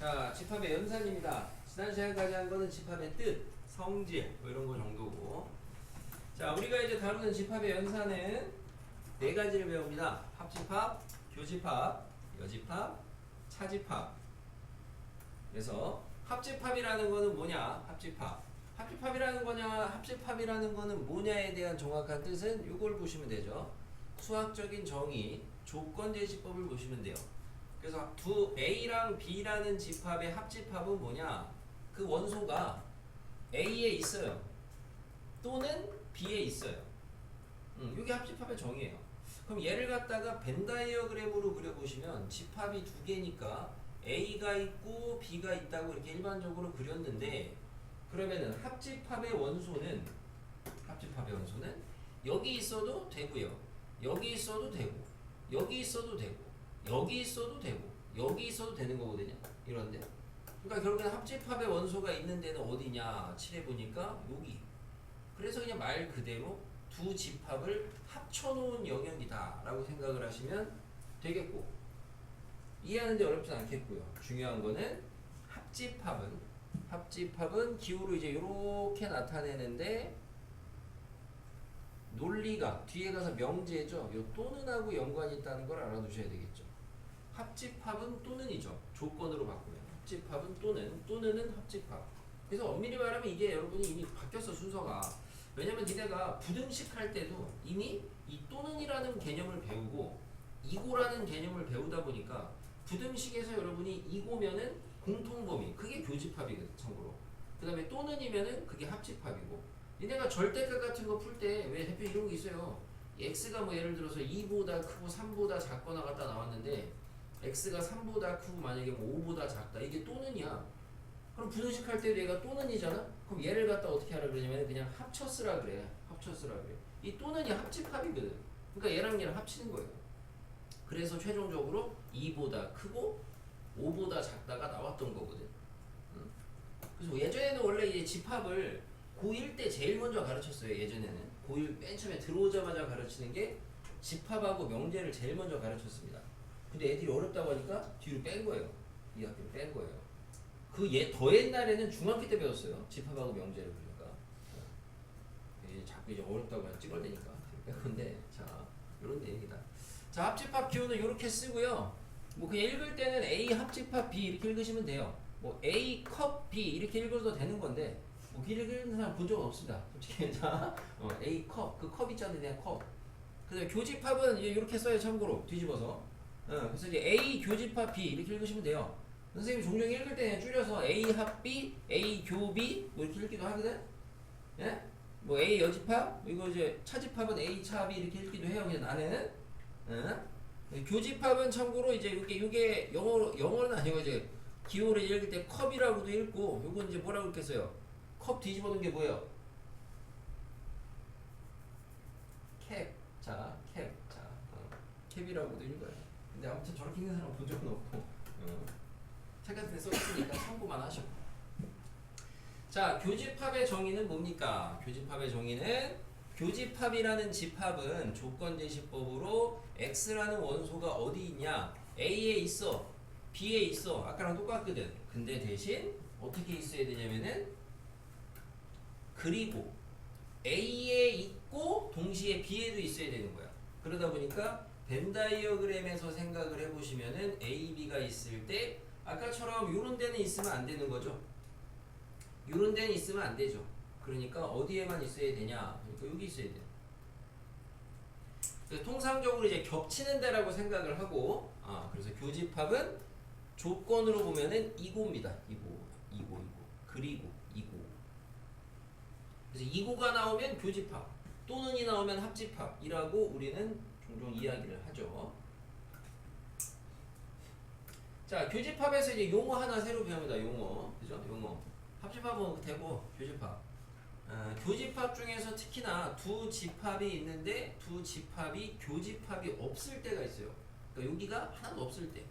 자, 집합의 연산입니다. 지난 시간까지 한 거는 집합의 뜻, 성질 뭐 이런 거 정도고. 자, 우리가 이제 다루는 집합의 연산은 네 가지를 배웁니다. 합집합, 교집합, 여집합, 차집합. 그래서 합집합이라는 거는 뭐냐? 합집합. 합집합이라는 거는 뭐냐에 대한 정확한 뜻은 이걸 보시면 되죠. 수학적인 정의, 조건제시법을 보시면 돼요. 그래서 두 A랑 B라는 집합의 합집합은 뭐냐? 그 원소가 A에 있어요. 또는 B에 있어요. 이게 합집합의 정의예요. 그럼 얘를 갖다가 벤 다이어그램으로 그려보시면 집합이 두 개니까 A가 있고 B가 있다고 이렇게 일반적으로 그렸는데, 그러면은 합집합의 원소는 여기 있어도 되고요. 여기 있어도 되고, 여기 있어도 되고, 여기 있어도 되고, 여기 있어도 되는 거거든요. 이런데. 그러니까 결국엔 합집합의 원소가 있는 데는 어디냐? 칠해보니까 여기. 그래서 그냥 말 그대로 두 집합을 합쳐놓은 영역이다 라고 생각을 하시면 되겠고, 이해하는데 어렵진 않겠고요. 중요한 거는 합집합은 기호로 이제 이렇게 나타내는데, 논리가 뒤에 가서 명제죠. 요 또는하고 연관이 있다는 걸 알아두셔야 되겠죠. 합집합은 또는이죠. 조건으로 바꾸면 합집합은 또는은 합집합. 그래서 엄밀히 말하면 이게 여러분이 이미 바뀌었어, 순서가. 왜냐면 니네가 부등식 할 때도 이미 이 또는이라는 개념을 배우고 이고라는 개념을 배우다 보니까 부등식에서 여러분이 이고면은 공통범위, 그게 교집합이거든, 참고로. 그 다음에 또는이면은 그게 합집합이고, 니네가 절대값 같은 거 풀 때 왜 대표 이런 거 있어요. x가 뭐 예를 들어서 2보다 크고 3보다 작거나 같다 나왔는데, x가 3보다 크고 만약에 뭐 5보다 작다, 이게 또는이야. 그럼 부등식 할 때도 얘가 또는이잖아. 그럼 얘를 갖다 어떻게 하라 그러냐면 그냥 합쳐쓰라 그래. 이 또는이 합집합이거든. 그러니까 얘랑 합치는 거예요. 그래서 최종적으로 2보다 크고 5보다 작다가 나왔던 거거든. 그래서 예전에는 원래 이제 집합을 고1 때 제일 먼저 가르쳤어요. 예전에는 고1 맨 처음에 들어오자마자 가르치는 게 집합하고 명제를 제일 먼저 가르쳤습니다. 근데 애들이 어렵다고 하니까 뒤로 뺀 거예요. 이 학기를 뺀 거예요. 더 옛날에는 중학교 때 배웠어요. 집합하고 명제를. 그러니까 자꾸 이제 어렵다고 해서 찍어내니까 뺀 건데, 자, 이런 내용이다. 자, 합집합 기호는 이렇게 쓰고요. 뭐 그냥 읽을 때는 A 합집합 B 이렇게 읽으시면 돼요. 뭐 A 컵 B 이렇게 읽어도 되는 건데, 뭐 읽는 사람 본 적은 없습니다, 솔직히. 자, A 컵, 그 컵 있잖아요, 그냥 컵. 그다음에 교집합은 이제 이렇게 써요, 참고로 뒤집어서. 그래서 이제 A 교집합 B 이렇게 읽으시면 돼요. 선생님이 종종 읽을 때는 줄여서 A 합 B, A 교 B 뭐 이렇게 읽기도 하거든. 예? 뭐 A 여집합, 이거 이제 차집합은 A 차 B 이렇게 읽기도 해요. 그냥 나는. 교집합은 참고로 이제 이게 영어는 아니고 이제 기호를 읽을 때 컵이라고도 읽고, 요건 이제 뭐라고 읽겠어요? 컵 뒤집어 놓은 게 뭐예요? 캡. 자, 캡이라고도 읽어요. 근데 아무튼 저렇게 읽는 사람 본 적은 없고, 책 같은 데 써있으니까 참고만 하시고. 자, 교집합의 정의는 뭡니까? 교집합의 정의는, 교집합이라는 집합은 조건제시법으로 x라는 원소가 어디 있냐? A에 있어, B에 있어. 아까랑 똑같거든. 근데 대신 어떻게 있어야 되냐면은, 그리고 A에 있고 동시에 B에도 있어야 되는 거야. 그러다 보니까 벤 다이어그램에서 생각을 해보시면은 A, B가 있을 때 아까처럼 요런 데는 있으면 안 되는 거죠. 요런 데는 있으면 안 되죠. 그러니까 어디에만 있어야 되냐? 그러니까 여기 있어야 돼요. 그래서 통상적으로 이제 겹치는 데라고 생각을 하고, 그래서 교집합은 조건으로 보면은 이고입니다. 이고. 그리고 이고. 그래서 이고가 나오면 교집합, 또는이 나오면 합집합이라고 우리는 종종 이야기를 하죠. 자, 교집합에서 이제 용어 하나 새로 배웁니다. 용어. 그죠? 용어. 합집합은 되고, 교집합. 교집합 중에서 특히나 두 집합이 있는데 두 집합이 교집합이 없을 때가 있어요. 그러니까 여기가 하나도 없을 때.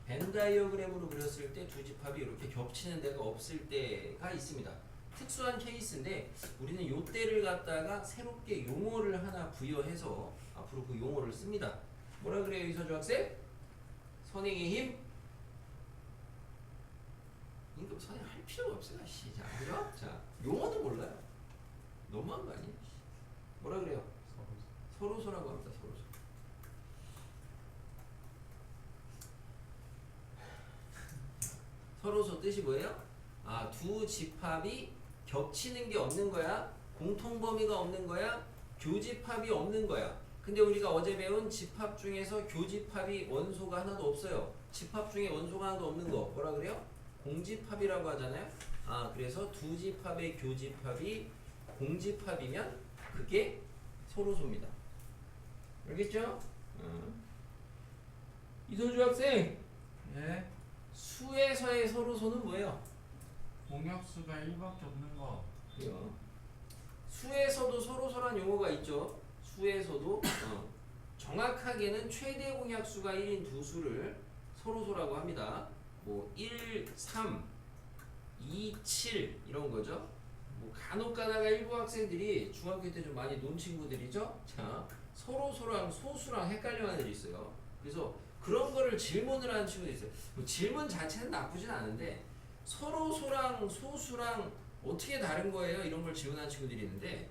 벤 다이어그램으로 그렸을 때 두 집합이 이렇게 겹치는 데가 없을 때가 있습니다. 특수한 케이스인데 우리는 요 때를 갖다가 새롭게 용어를 하나 부여해서 앞으로 그 용어를 씁니다. 뭐라 그래요, 이서주 학생? 선행의 힘, 필요가 없어요. 씨. 자, 그죠? 자, 용어도 몰라요. 너무한 거 아니에요? 뭐라 그래요? 서로소라고 합니다. 서로소. 서로소 뜻이 뭐예요? 아, 두 집합이 겹치는 게 없는 거야. 공통 범위가 없는 거야. 교집합이 없는 거야. 근데 우리가 어제 배운 집합 중에서 교집합이 원소가 하나도 없어요. 집합 중에 원소가 하나도 없는 거 뭐라 그래요? 공집합이라고 하잖아요. 아, 그래서 두 집합의 교집합이 공집합이면 그게 서로소입니다. 알겠죠? 이소주 학생, 예? 수에서의 서로소는 뭐예요? 공약수가 1밖에 없는 거. 그래요. 수에서도 서로소란 용어가 있죠. 수에서도 정확하게는 최대 공약수가 1인 두 수를 서로소라고 합니다. 뭐 1, 3, 2, 7 이런 거죠. 뭐 간혹 가다가 일부 학생들이 중학교 때 좀 많이 논 친구들이죠. 자, 서로소랑 소수랑 헷갈려하는 애들이 있어요. 그래서 그런 거를 질문을 하는 친구들이 있어요. 뭐 질문 자체는 나쁘진 않은데 서로소랑 소수랑 어떻게 다른 거예요? 이런 걸 질문하는 친구들이 있는데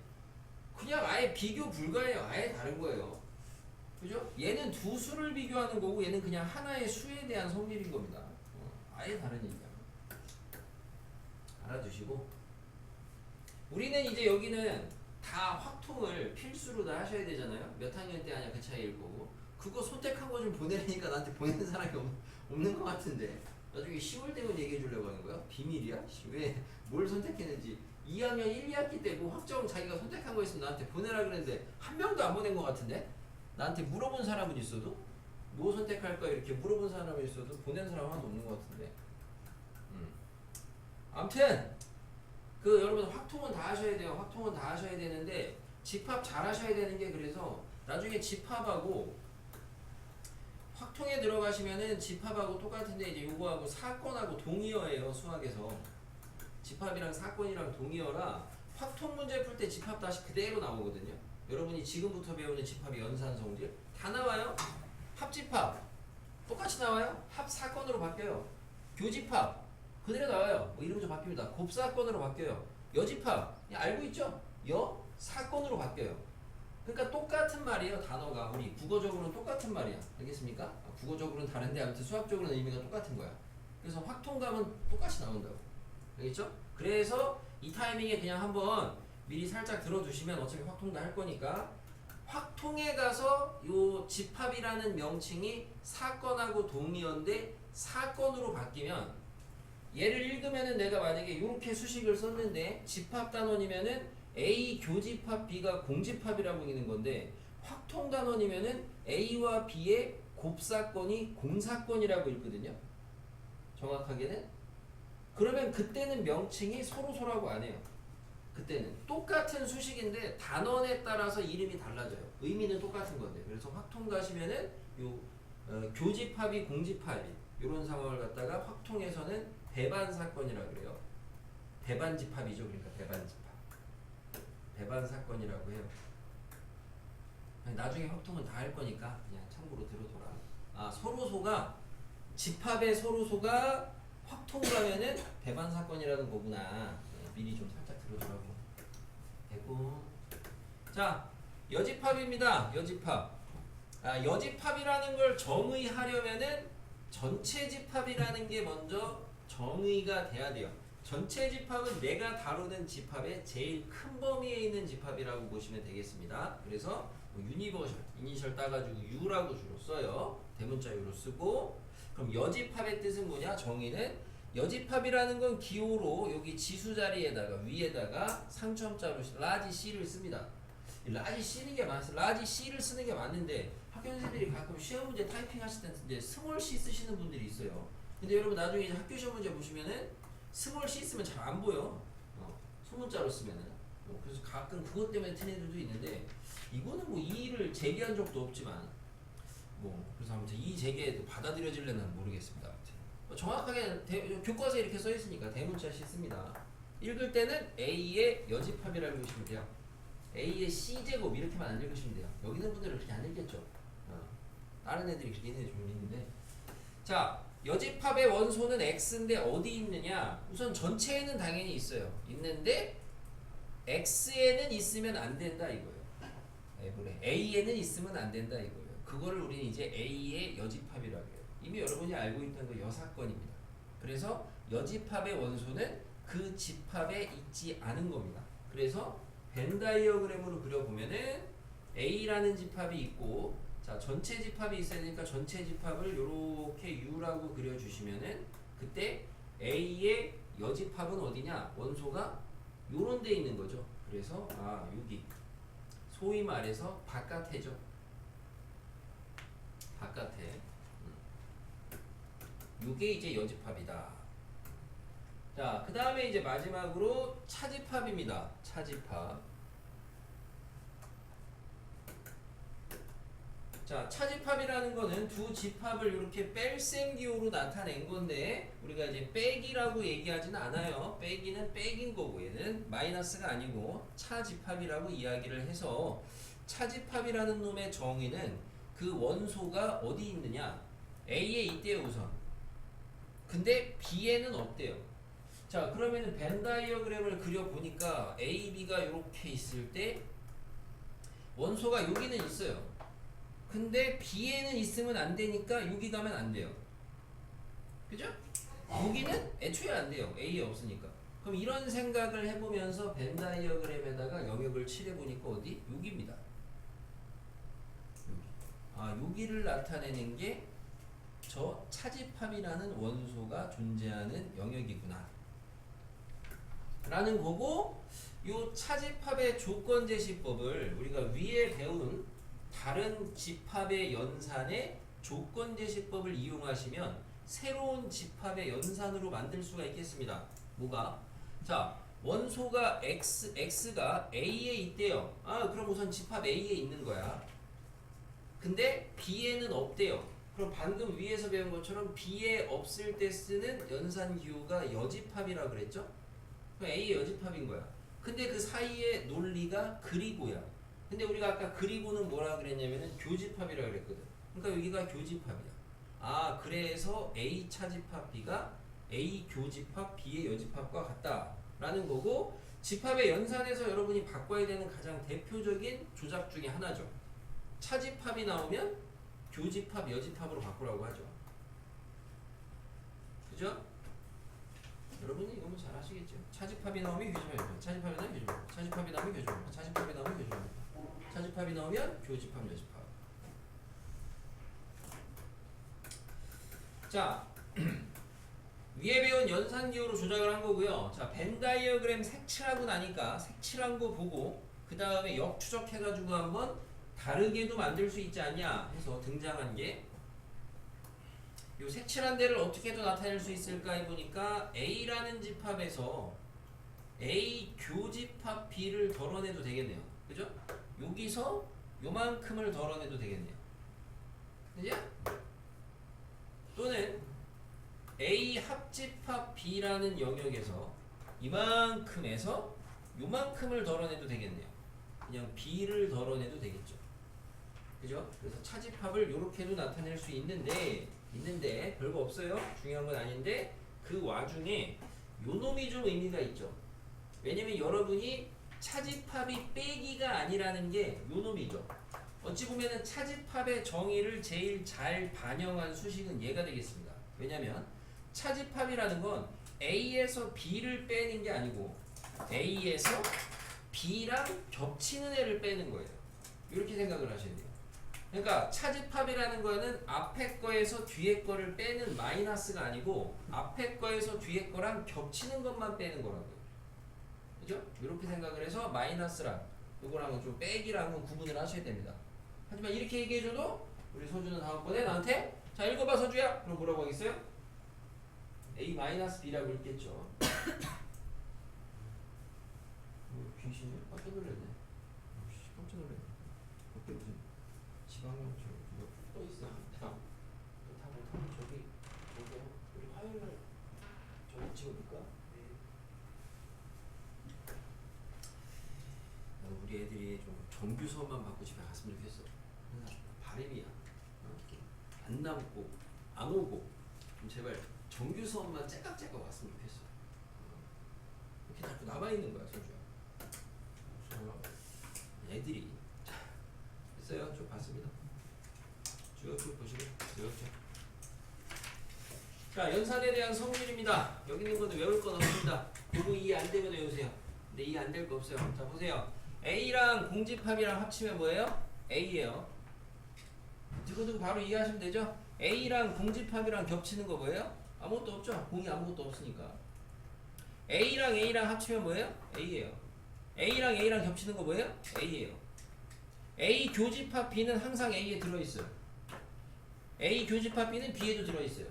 그냥 아예 비교 불가해요. 아예 다른 거예요. 그죠? 얘는 두 수를 비교하는 거고 얘는 그냥 하나의 수에 대한 성질인 겁니다. 아예 다른 얘기야. 알아두시고 우리는 이제 여기는 다 확통을 필수로 다 하셔야 되잖아요. 몇 학년 때 하냐 그 차이일 거고 그거 선택한 거 좀 보내라니까 나한테 보내는 사람이 없는 것 같은데 나중에 10월 되면 얘기해 주려고 하는 거야? 비밀이야? 왜 뭘 선택했는지 2학년 1, 2학기 때 뭐 확정 자기가 선택한 거 있으면 나한테 보내라 그랬는데 한 명도 안 보낸 것 같은데 나한테 물어본 사람은 있어도 뭐 선택할까 이렇게 물어본 사람은 있어도 보낸 사람 하나도 없는 것 같은데 아무튼 그 여러분 확통은 다 하셔야 돼요. 확통은 다 하셔야 되는데 집합 잘 하셔야 되는 게 그래서 나중에 집합하고 확통에 들어가시면은 집합하고 똑같은데 이제 요거하고 사건하고 동의어예요. 수학에서 집합이랑 사건이랑 동의어라 확통 문제 풀 때 집합 다시 그대로 나오거든요. 여러분이 지금부터 배우는 집합의 연산 성질 다 나와요. 합집합 똑같이 나와요. 합사건으로 바뀌어요. 교집합 그대로 나와요. 뭐 이름 좀 바뀝니다. 곱사건으로 바뀌어요. 여집합 알고 있죠? 여사건으로 바뀌어요. 그러니까 똑같은 말이에요. 단어가 우리 국어적으로는 똑같은 말이야. 알겠습니까? 국어적으로는 다른데 아무튼 수학적으로는 의미가 똑같은 거야. 그래서 확통감은 똑같이 나온다고. 알겠죠? 그래서 이 타이밍에 그냥 한번 미리 살짝 들어두시면 어차피 확통도 할 거니까 확통에 가서 요 집합이라는 명칭이 사건하고 동의어인데 사건으로 바뀌면 얘를 읽으면은 내가 만약에 이렇게 수식을 썼는데 집합 단원이면은 A 교집합 B가 공집합이라고 있는 건데 확통 단원이면은 A와 B의 곱사건이 공사건이라고 읽거든요. 정확하게는 그러면 그때는 명칭이 서로소라고 안 해요. 그때는 똑같은 수식인데 단원에 따라서 이름이 달라져요. 의미는 똑같은 건데 그래서 확통 가시면은 요 교집합이 공집합이 이런 상황을 갖다가 확통에서는 배반사건이라고 그래요. 배반집합이죠. 그러니까 배반집합. 배반사건이라고 해요. 나중에 확통은 다 할 거니까 그냥 참고로 들어둬라. 아, 서로소가 집합의 서로소가 확통 가면은 배반사건이라는 거구나. 미리 좀 살짝 들어두라고. 됐고. 자, 여집합입니다. 여집합. 아, 여집합이라는 걸 정의하려면은 전체 집합이라는 게 먼저 정의가 돼야 돼요. 전체 집합은 내가 다루는 집합의 제일 큰 범위에 있는 집합이라고 보시면 되겠습니다. 그래서 뭐 유니버셜, 이니셜 따가지고 U라고 주로 써요. 대문자 U로 쓰고 그럼 여집합의 뜻은 뭐냐? 정의는 여집합이라는 건 기호로 여기 지수 자리에다가 위에다가 상점자로 라지 C를 씁니다. 라지 C는 게 맞아요. 라지 C를 쓰는 게 맞는데 학교 선생님들이 가끔 시험 문제 타이핑 하실 때 이제 스몰 C 쓰시는 분들이 있어요. 근데 여러분 나중에 이제 학교 시험 문제 보시면은 스몰 C 쓰면 잘 안 보여. 소문자로 쓰면은. 그래서 가끔 그것 때문에 틀린 애들도 있는데 이거는 뭐 이의를 제기한 적도 없지만 뭐 그래서 아무튼 이 제기에도 받아들여질려는 모르겠습니다. 아무튼 정확하게 교과서에 이렇게 써 있으니까 대문자 C 씁니다. 읽을 때는 A의 여집합이라고 읽으시면 돼요. A의 C제곱 이렇게만 안 읽으시면 돼요. 여기 있는 분들은 그렇게 안 읽겠죠. 다른 애들이 그렇게 있는 애들이 좀 있는데 자 여집합의 원소는 x인데 어디 있느냐? 우선 전체에는 당연히 있어요. 있는데 x에는 있으면 안 된다 이거예요. 그래. a에는 있으면 안 된다 이거예요. 그거를 우리는 이제 a의 여집합이라고 해요. 이미 여러분이 알고 있던 그 여사건입니다. 그래서 여집합의 원소는 그 집합에 있지 않은 겁니다. 그래서 벤 다이어그램으로 그려보면은 A라는 집합이 있고, 자 전체 집합이 있어야 되니까 전체 집합을 이렇게 U라고 그려주시면은 그때 A의 여집합은 어디냐? 원소가 요런 데 있는 거죠. 그래서 여기 소위 말해서 바깥에죠. 바깥에. 요게 이제 여집합이다. 자, 그 다음에 이제 마지막으로 차집합입니다. 차집합. 자, 차집합이라는 거는 두 집합을 이렇게 뺄셈기호로 나타낸 건데, 우리가 이제 빼기라고 얘기하진 않아요. 빼기는 빼기인 거고, 얘는 마이너스가 아니고 차집합이라고 이야기를 해서, 차집합이라는 놈의 정의는 그 원소가 어디 있느냐? A에 있대요, 우선. 근데 B에는 없대요. 자, 그러면은 벤 다이어그램을 그려보니까 A, B가 이렇게 있을 때 원소가 여기는 있어요. 근데 B에는 있으면 안 되니까 여기 가면 안 돼요. 그죠? 여기는 애초에 안 돼요. A에 없으니까. 그럼 이런 생각을 해보면서 벤 다이어그램에다가 영역을 칠해보니까 어디? 여기입니다. 여기. 여기를 나타내는 게 저 차집합이라는 원소가 존재하는 영역이구나 라는 거고, 요 차집합의 조건 제시법을 우리가 위에 배운 다른 집합의 연산의 조건 제시법을 이용하시면 새로운 집합의 연산으로 만들 수가 있겠습니다. 뭐가? 자, 원소가 x가 A에 있대요. 그럼 우선 집합 A에 있는 거야. 근데 B에는 없대요. 그럼 방금 위에서 배운 것처럼 B에 없을 때 쓰는 연산 기호가 여집합이라고 그랬죠? 그럼 A의 여집합인 거야. 근데 그 사이의 논리가 그리고야. 근데 우리가 아까 그리고는 뭐라 그랬냐면은 교집합이라고 그랬거든. 그러니까 여기가 교집합이야. 그래서 A 차집합 B가 A 교집합 B의 여집합과 같다라는 거고, 집합의 연산에서 여러분이 바꿔야 되는 가장 대표적인 조작 중에 하나죠. 차집합이 나오면 교집합, 여집합으로 바꾸라고 하죠. 그죠? 여러분은 이거 뭐 잘 아시겠죠? 차집합이 나오면 교집합, 차집합이 나오면 교집합, 차집합이 나오면 교집합, 차집합이 나오면 교집합, 차집합이 나오면 교집합, 여집합. 자, 위에 배운 연산기호로 조작을 한 거고요. 자, 벤 다이어그램 색칠하고 나니까 색칠한 거 보고 그 다음에 역추적해가지고 한번 다르게도 만들 수 있지 않냐 해서 등장한 게, 요 색칠한 데를 어떻게도 나타낼 수 있을까 해보니까 A라는 집합에서 A 교집합 B를 덜어내도 되겠네요. 그죠? 여기서 요만큼을 덜어내도 되겠네요. 그죠? 또는 A 합집합 B라는 영역에서 이만큼에서 요만큼을 덜어내도 되겠네요. 그냥 B를 덜어내도 되겠죠. 그죠? 그래서 차집합을 이렇게도 나타낼 수 있는데 별거 없어요. 중요한 건 아닌데 그 와중에 요 놈이 좀 의미가 있죠. 왜냐면 여러분이 차집합이 빼기가 아니라는 게 요 놈이죠. 어찌 보면은 차집합의 정의를 제일 잘 반영한 수식은 얘가 되겠습니다. 왜냐면 차집합이라는 건 A에서 B를 빼는 게 아니고 A에서 B랑 겹치는 애를 빼는 거예요. 이렇게 생각을 하셔야 돼요. 그러니까 차집합이라는 거는 앞에 거에서 뒤에 거를 빼는 마이너스가 아니고 앞에 거에서 뒤에 거랑 겹치는 것만 빼는 거라고요. 그죠? 이렇게 생각을 해서 마이너스랑 요거랑은 좀 빼기랑은 구분을 하셔야 됩니다. 하지만 이렇게 얘기해줘도 우리 서주는 다음번에 나한테 자 읽어봐 서주야! 그럼 뭐라고 하겠어요? A-B라고 읽겠죠. 귀신이 깜짝 놀랐네. 깜짝 놀랐네. 어때 무슨 지방령처럼 누가 떠 있어. 다 못하면 저기 우리 화요일날 저기 찍어볼까? 우리 애들이 좀 정규 수업만 받고 집에 갔으면 좋겠어. 바람이야. 안 남고 안 오고 좀 제발 정규 수업만 째깍째깍 왔으면 좋겠어. 이렇게 자꾸 남아있는 거야, 선주야. 애들이. 자, 됐어요. 쭉 봤습니다. 쭉 보시고. 이렇게. 자, 연산에 대한 성질입니다. 여기 있는 것도 외울 건 없습니다. 요거 이해 안 되면 외우세요. 근데 이해 안 될 거 없어요. 자, 보세요. A랑 공집합이랑 합치면 뭐예요? A예요. 두고두고 바로 이해하시면 되죠? A랑 공집합이랑 겹치는 거 뭐예요? 아무것도 없죠? 공이 아무것도 없으니까. A랑 A랑 합치면 뭐예요? A예요. A랑 A랑 겹치는 거 뭐예요? A예요. A 교집합 B는 항상 A에 들어있어요. A 교집합 B는 B에도 들어있어요.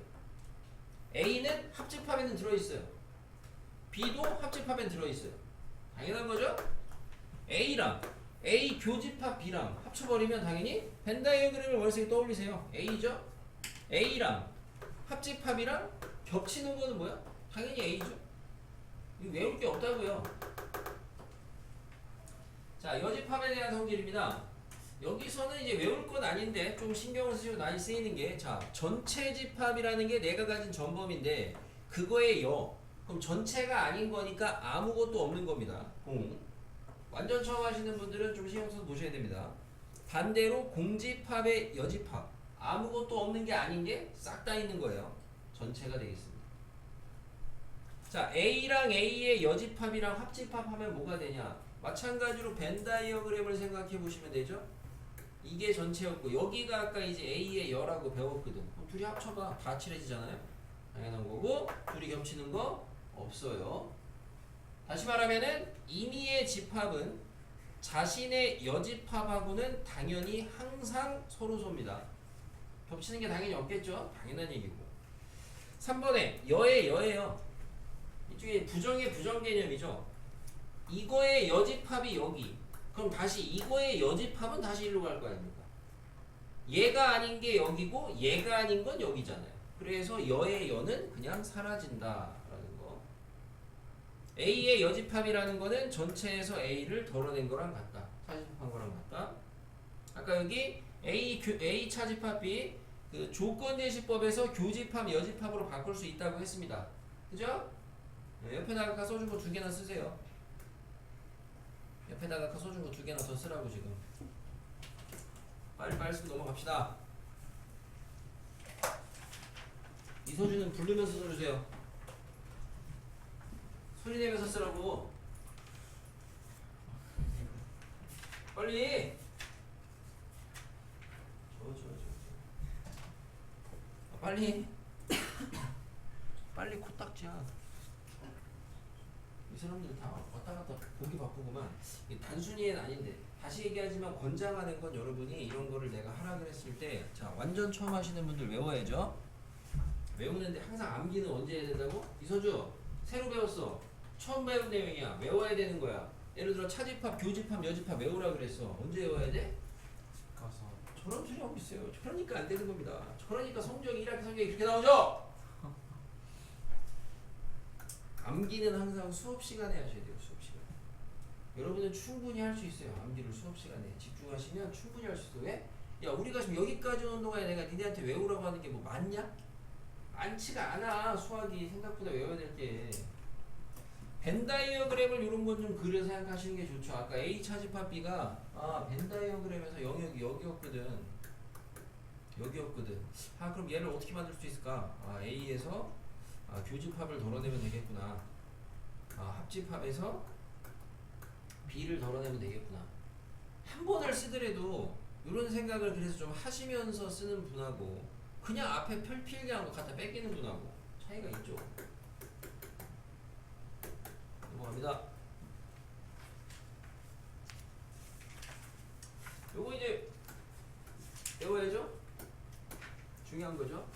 A는 합집합에는 들어있어요. B도 합집합에는 들어있어요. 당연한 거죠? A랑 A 교집합 B랑 합쳐버리면 당연히 벤 다이어그램을 머릿속에 떠올리세요. A죠? A랑 합집합이랑 겹치는 거는 뭐야? 당연히 A죠? 이거 외울 게 없다고요. 자, 여집합에 대한 성질입니다. 여기서는 이제 외울 건 아닌데 좀 신경을 쓰시고 많이 쓰이는 게, 자, 전체 집합이라는 게 내가 가진 전범인데 그거의 여. 그럼 전체가 아닌 거니까 아무것도 없는 겁니다. 완전 처음 하시는 분들은 좀 신경 써서 보셔야 됩니다. 반대로 공집합의 여집합. 아무것도 없는 게 아닌 게 싹 다 있는 거예요. 전체가 되겠습니다. 자, A랑 A의 여집합이랑 합집합 하면 뭐가 되냐? 마찬가지로 벤 다이어그램을 생각해 보시면 되죠? 이게 전체였고 여기가 아까 이제 A의 여라고 배웠거든. 그럼 둘이 합쳐봐. 다 칠해지잖아요. 당연한 거고 둘이 겹치는 거 없어요. 다시 말하면은 임의의 집합은 자신의 여집합하고는 당연히 항상 서로소입니다. 겹치는 게 당연히 없겠죠? 당연한 얘기고. 3번에 여의 여예요. 이쪽에 부정의 부정 개념이죠. 이거의 여집합이 여기. 그럼 다시 이거의 여집합은 다시 일로 갈 거 아닙니까? 얘가 아닌 게 여기고 얘가 아닌 건 여기잖아요. 그래서 여의 여는 그냥 사라진다라는 거. A의 여집합이라는 거는 전체에서 A를 덜어낸 거랑 같다. 차집합한 거랑 같다. 아까 여기 A 차집합 B 그 조건제시법에서 교집합 여집합으로 바꿀 수 있다고 했습니다. 그죠? 네, 옆에다가 아까 써준 거 2개나 쓰세요. 옆에다가 아까 써준 거 2개나 더 쓰라고 지금. 빨리 쓰고 넘어갑시다. 이서준은 부르면서 써주세요. 소리 내면서 쓰라고. 빨리. 빨리. 빨리 코딱지야. 이 사람들 다 왔다 갔다 보기 바쁘구만. 단순히는 아닌데 다시 얘기하지만 권장하는 건 여러분이 이런 거를 내가 하라 그랬을 때, 자, 완전 처음 하시는 분들 외워야죠. 외우는데 항상 암기는 언제 해야 된다고? 이서주 새로 배웠어. 처음 배운 내용이야. 외워야 되는 거야. 예를 들어 차집합, 교집합, 여집합 외우라 그랬어. 언제 외워야 돼? 가서 저런 소리 하고 있어요. 저러니까 안 되는 겁니다. 저러니까 성적이 1학기 성적이 그렇게 나오죠? 암기는 항상 수업 시간에 하셔야 돼요. 수업 시간. 여러분은 충분히 할 수 있어요. 암기를 수업 시간에 집중하시면 충분히 할 수 있어요. 왜? 야, 우리가 지금 여기까지 오는 동안에 내가 니네한테 외우라고 하는 게 뭐 많냐? 많지가 않아. 수학이 생각보다 외워야 될 게. 벤 다이어그램을 이런 건 좀 그려 생각하시는 게 좋죠. 아까 A 차집합 B가 벤 다이어그램에서 영역이 여기였거든. 그럼 얘를 어떻게 만들 수 있을까? A에서 교집합을 덜어내면 되겠구나. 합집합에서 B를 덜어내면 되겠구나. 한 번을 쓰더라도 이런 생각을 그래서 좀 하시면서 쓰는 분하고 그냥 앞에 필기한 거 갖다 뺏기는 분하고 차이가 있죠. 넘어갑니다. 요거 이제 외워야죠? 중요한 거죠.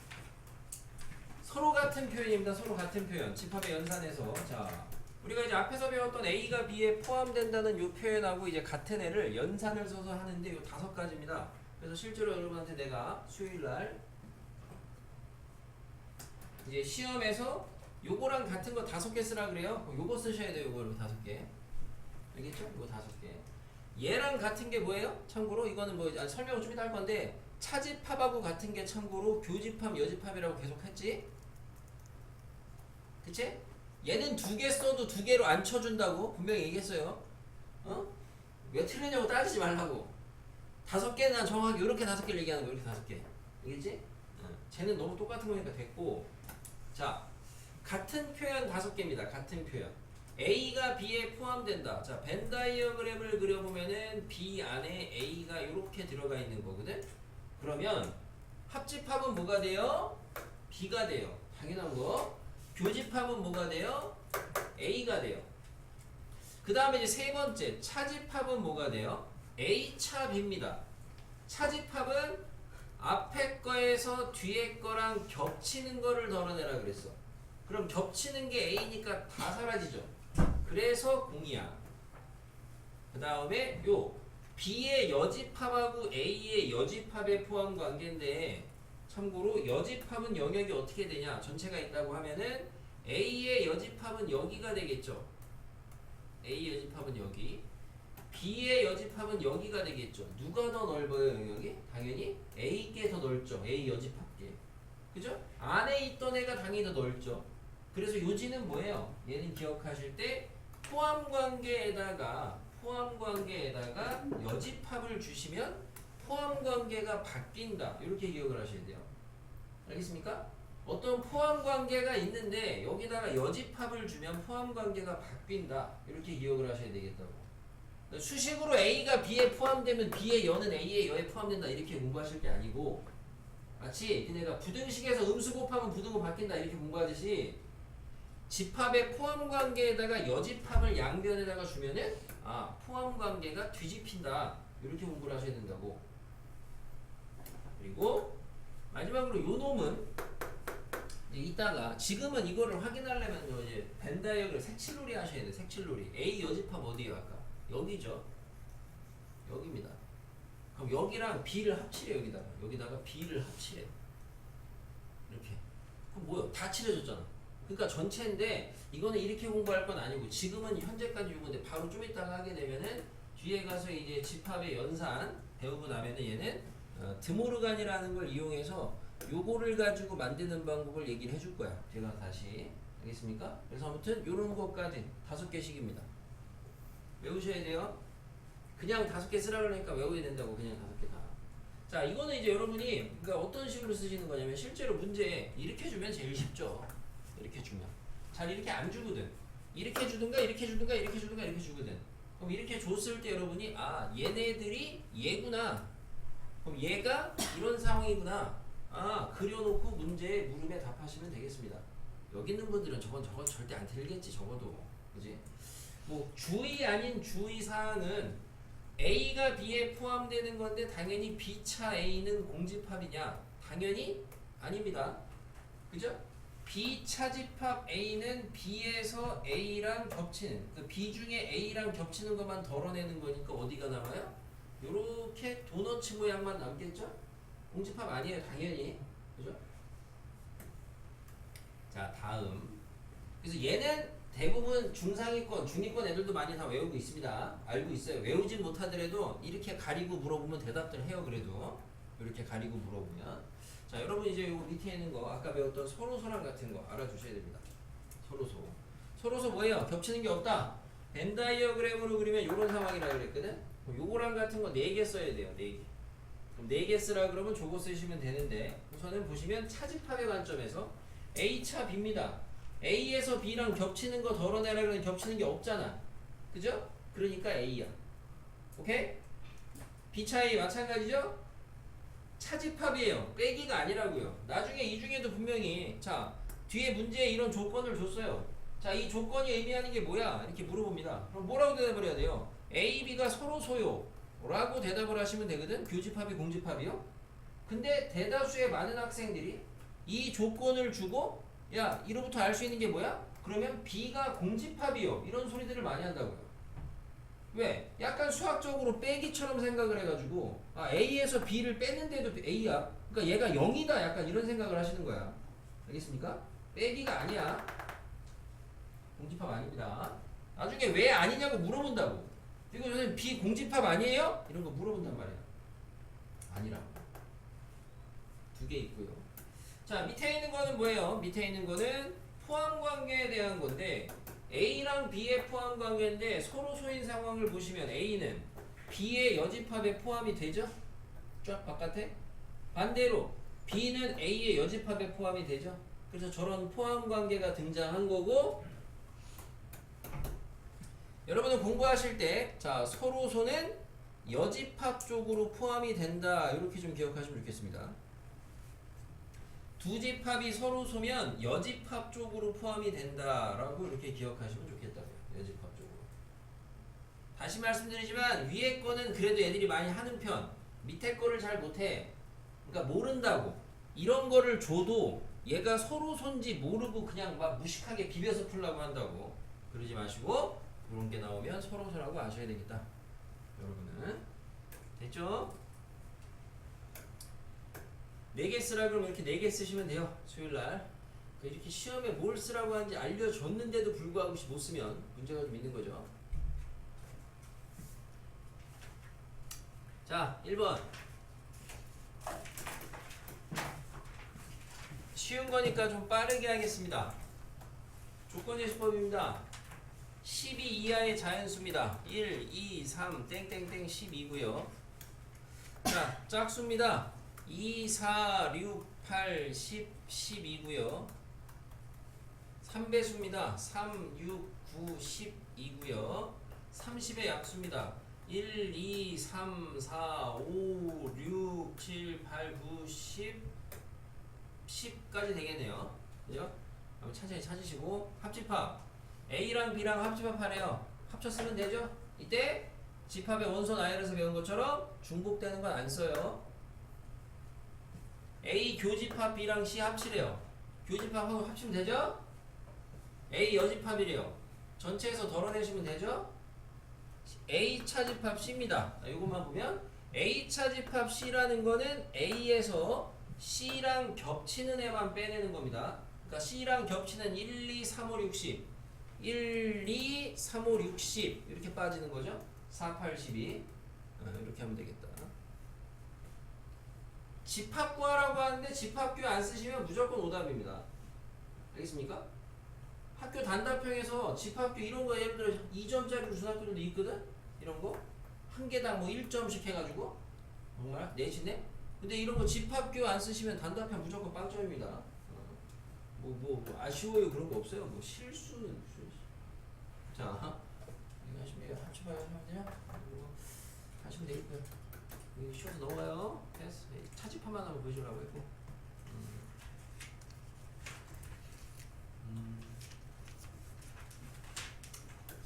서로 같은 표현입니다. 서로 같은 표현. 집합의 연산에서. 자, 우리가 이제 앞에서 배웠던 A가 B에 포함된다는 요 표현하고 이제 같은 애를 연산을 써서 하는데 요 5가지입니다. 그래서 실제로 여러분한테 내가 수요일날 이제 시험에서 요거랑 같은 거 5개 쓰라 그래요. 요거 쓰셔야 돼요. 요거 5개. 알겠죠? 요거 5개. 얘랑 같은 게 뭐예요? 참고로 이거는 뭐 설명을 좀 이따 할 건데 차집합하고 같은 게 참고로 교집합, 여집합이라고 계속 했지? 그치? 얘는 2개 써도 2개로 안 쳐준다고 분명히 얘기했어요. 어? 왜 틀리냐고 따지지 말라고. 5개나 정확하게 이렇게 5개를 얘기하는 거 이렇게 5개. 알겠지? 쟤는 너무 똑같은 거니까 됐고. 자, 같은 표현 5개입니다. 같은 표현. A가 B에 포함된다. 자, 벤 다이어그램을 그려보면은 B 안에 A가 이렇게 들어가 있는 거거든. 그러면 합집합은 뭐가 돼요? B가 돼요. 당연한 거. 교집합은 뭐가 돼요? A가 돼요. 그 다음에 이제 세 번째 차집합은 뭐가 돼요? A 차 B입니다. 차집합은 앞에 거에서 뒤에 거랑 겹치는 거를 덜어내라 그랬어. 그럼 겹치는 게 A니까 다 사라지죠. 그래서 공이야. 그 다음에 요 B의 여집합하고 A의 여집합의 포함 관계인데, 참고로 여집합은 영역이 어떻게 되냐? 전체가 있다고 하면은 A의 여집합은 여기가 되겠죠. A의 여집합은 여기, B의 여집합은 여기가 되겠죠. 누가 더 넓어요, 영역이? 당연히 A께 더 넓죠. A 여집합께. 그죠? 안에 있던 애가 당연히 더 넓죠. 그래서 요지는 뭐예요? 얘는 기억하실 때 포함관계에다가 여집합을 주시면 포함관계가 바뀐다. 이렇게 기억을 하셔야 돼요. 알겠습니까? 어떤 포함관계가 있는데 여기다가 여집합을 주면 포함관계가 바뀐다. 이렇게 기억을 하셔야 되겠다고. 수식으로 A가 B에 포함되면 B의 여는 A의 여에 포함된다. 이렇게 공부하실 게 아니고, 마치 내가 부등식에서 음수 곱하면 부등호 바뀐다. 이렇게 공부하듯이 집합의 포함관계에다가 여집합을 양변에다가 주면은 포함관계가 뒤집힌다. 이렇게 공부를 하셔야 된다고. 그리고 마지막으로 요 놈은 이따가, 지금은 이거를 확인하려면 이제 벤 다이어그램 색칠놀이 하셔야 돼. 색칠놀이. A 여집합 어디에요? 아까 여기죠. 여기입니다. 그럼 여기랑 B를 합치래. 여기다가 B를 합치래. 이렇게. 그럼 뭐야? 다 칠해줬잖아. 그러니까 전체인데 이거는 이렇게 공부할 건 아니고, 지금은 현재까지 이건데 바로 좀 이따가 하게 되면은 뒤에 가서 이제 집합의 연산 배우고 나면은 얘는 드모르간이라는 걸 이용해서 요거를 가지고 만드는 방법을 얘기를 해줄 거야. 제가 다시. 알겠습니까? 그래서 아무튼 요런 것까지 5개씩입니다. 외우셔야 돼요. 그냥 5개 쓰라 그러니까 외워야 된다고. 그냥 5개 다. 자, 이거는 이제 여러분이 그러니까 어떤 식으로 쓰시는 거냐면, 실제로 문제 이렇게 주면 제일 쉽죠. 이렇게 주면. 잘 이렇게 안 주거든. 이렇게 주든가 이렇게 주든가 이렇게 주든가 이렇게 주거든. 그럼 이렇게 줬을 때 여러분이 얘네들이 얘구나. 그럼 얘가 이런 상황이구나. 그려놓고 문제에 물음에 답하시면 되겠습니다. 여기 있는 분들은 저건 절대 안 틀리겠지. 적어도. 그지? 뭐 주의 아닌 주의 사항은 A가 B에 포함되는 건데 당연히 B차 A는 공집합이냐? 당연히 아닙니다. 그죠? B 차집합 A는 B에서 A랑 겹치는, 그 B 중에 A랑 겹치는 것만 덜어내는 거니까 어디가 남아요? 요렇게 도너츠 모양만 남겠죠? 공집합 아니에요, 당연히. 그죠? 자, 다음. 그래서 얘는 대부분 중상위권, 중위권 애들도 많이 다 외우고 있습니다. 알고 있어요. 외우진 못하더라도 이렇게 가리고 물어보면 대답들 해요. 그래도 이렇게 가리고 물어보면. 자, 여러분 이제 요 밑에 있는 거 아까 배웠던 서로소랑 같은 거 알아두셔야 됩니다. 서로소 뭐예요? 겹치는 게 없다. 벤 다이어그램으로 그리면 요런 상황이라 그랬거든. 요거랑 같은 거 4개 써야 돼요. 4개. 그럼 4개 쓰라 그러면 저거 쓰시면 되는데, 우선은 보시면 차집합의 관점에서 A차 B입니다. A에서 B랑 겹치는 거 덜어내라 그러면 겹치는 게 없잖아. 그죠? 그러니까 A야. 오케이? B차 A 마찬가지죠? 차집합이에요. 빼기가 아니라고요. 나중에 이 중에도 분명히, 자, 뒤에 문제에 이런 조건을 줬어요. 자, 이 조건이 의미하는 게 뭐야? 이렇게 물어봅니다. 그럼 뭐라고 대답을 해야 돼요? A, B가 서로 소요 라고 대답을 하시면 되거든. 교집합이 공집합이요. 근데 대다수의 많은 학생들이 이 조건을 주고, 야, 이로부터 알 수 있는 게 뭐야? 그러면 B가 공집합이요, 이런 소리들을 많이 한다고요. 왜? 약간 수학적으로 빼기처럼 생각을 해가지고 A에서 B를 뺐는데도 A야. 그러니까 얘가 0이다. 약간 이런 생각을 하시는 거야. 알겠습니까? 빼기가 아니야. 공집합 아닙니다. 나중에 왜 아니냐고 물어본다고. 이거 선생님 B 공집합 아니에요? 이런 거 물어본단 말이야. 아니라고. 2개 있고요. 자, 밑에 있는 거는 뭐예요? 밑에 있는 거는 포함관 관계에 대한 건데 A랑 B의 포함 관계인데 서로 소인 상황을 보시면 A는 B의 여집합에 포함이 되죠? 쫙 바깥에. 반대로 B는 A의 여집합에 포함이 되죠? 그래서 저런 포함 관계가 등장한 거고, 여러분은 공부하실 때 자 서로소는 여집합 쪽으로 포함이 된다 이렇게 좀 기억하시면 좋겠습니다. 두 집합이 서로소면 여집합 쪽으로 포함이 된다라고 이렇게 기억하시면 좋겠다고요. 여집합 쪽으로. 다시 말씀드리지만 위에 거는 그래도 애들이 많이 하는 편, 밑에 거를 잘 못해. 그러니까 모른다고. 이런 거를 줘도 얘가 서로소인지 모르고 그냥 막 무식하게 비벼서 풀라고 한다고. 그러지 마시고 이런 게 나오면 서로소라고 아셔야 되겠다. 여러분은 됐죠? 4개 쓰라 그러면 이렇게 4개 쓰시면 돼요. 수요일날 이렇게 시험에 뭘 쓰라고 하는지 알려줬는데도 불구하고 못 쓰면 문제가 좀 있는 거죠. 자 1번 쉬운 거니까 좀 빠르게 하겠습니다. 조건제시법입니다. 12 이하의 자연수입니다. 1, 2, 3, 땡땡땡 12고요. 자, 짝수입니다. 2, 4, 6, 8, 10, 12고요. 3배수입니다. 3, 6, 9, 12고요. 30의 약수입니다. 1, 2, 3, 4, 5, 6, 7, 8, 9, 10, 10까지 되겠네요. 그죠? 한번 천천히 찾으시고 합집합. A랑 B랑 합집합하래요. 합쳤으면 되죠? 이때 집합의 원소 나열에서 배운 것처럼 중복되는 건 안 써요. A 교집합 B랑 C 합치래요. 교집합하고 합치면 되죠? A 여집합이래요. 전체에서 덜어내시면 되죠? A 차집합 C입니다. 이것만 보면 A 차집합 C라는 거는 A에서 C랑 겹치는 애만 빼내는 겁니다. 그러니까 C랑 겹치는 1, 2, 3, 5, 6, 10 1, 2, 3, 5, 6, 10 이렇게 빠지는 거죠. 4, 8, 12 이렇게 하면 되겠다. 집합구하라고 하는데 집합규 안 쓰시면 무조건 오답입니다. 알겠습니까? 학교 단답형에서 집합규 이런 거 예를 들어 2점짜리 중학교들도 있거든? 이런 거 한 개당 뭐 1점씩 해가지고 정말 내신에. 근데 이런 거 집합규 안 쓰시면 단답형 무조건 빵점입니다. 뭐 아쉬워요 그런 거 없어요. 뭐 실수는 무슨. 자 이거 하시면 합쳐봐야 하면 돼요. 하시면 되겠고요. 이거 쉬워서 넘어가요. 됐어. 차집합만 한번 보여주려고 했고.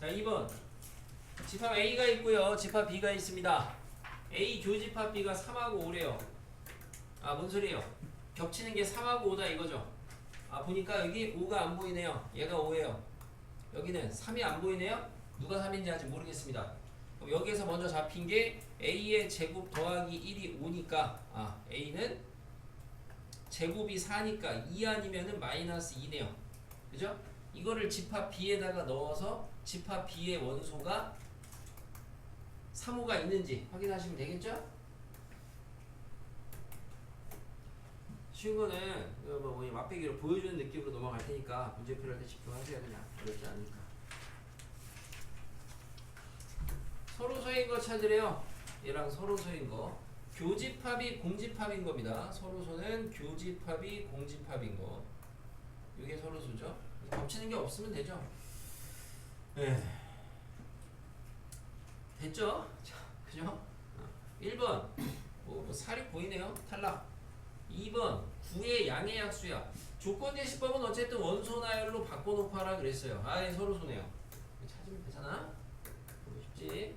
자 2번 집합 A가 있고요. 집합 B가 있습니다. A 교집합 B가 3하고 5래요. 아 뭔 소리예요? 겹치는 게 3하고 5다 이거죠. 아 보니까 여기 5가 안 보이네요. 얘가 5예요. 여기는 3이 안 보이네요. 누가 3인지 아직 모르겠습니다. 그럼 여기에서 먼저 잡힌 게 A의 제곱 더하기 1이 5니까 A는 제곱이 4니까 2 아니면은 마이너스 2네요. 그죠? 이거를 집합 B에다가 넣어서 집합 B의 원소가 3, 5가 있는지 확인하시면 되겠죠? 쉬운 거는 뭐 맛배기로 보여주는 느낌으로 넘어갈 테니까 문제풀이 할 때 집중하세요. 그냥 어렵지 않으니까. 서로소인 거 찾으래요. 얘랑 서로소인 거. 교집합이 공집합인 겁니다. 서로소는 교집합이 공집합인 거. 이게 서로소죠. 겹치는 게 없으면 되죠. 네. 됐죠? 자, 그죠? 1번 뭐 살이 보이네요. 탈락. 2번 9의 양의 약수야. 조건제시법은 어쨌든 원소 나열로 바꿔놓고 하라 그랬어요. 아예 서로소네요. 찾으면 되잖아. 보고 싶지?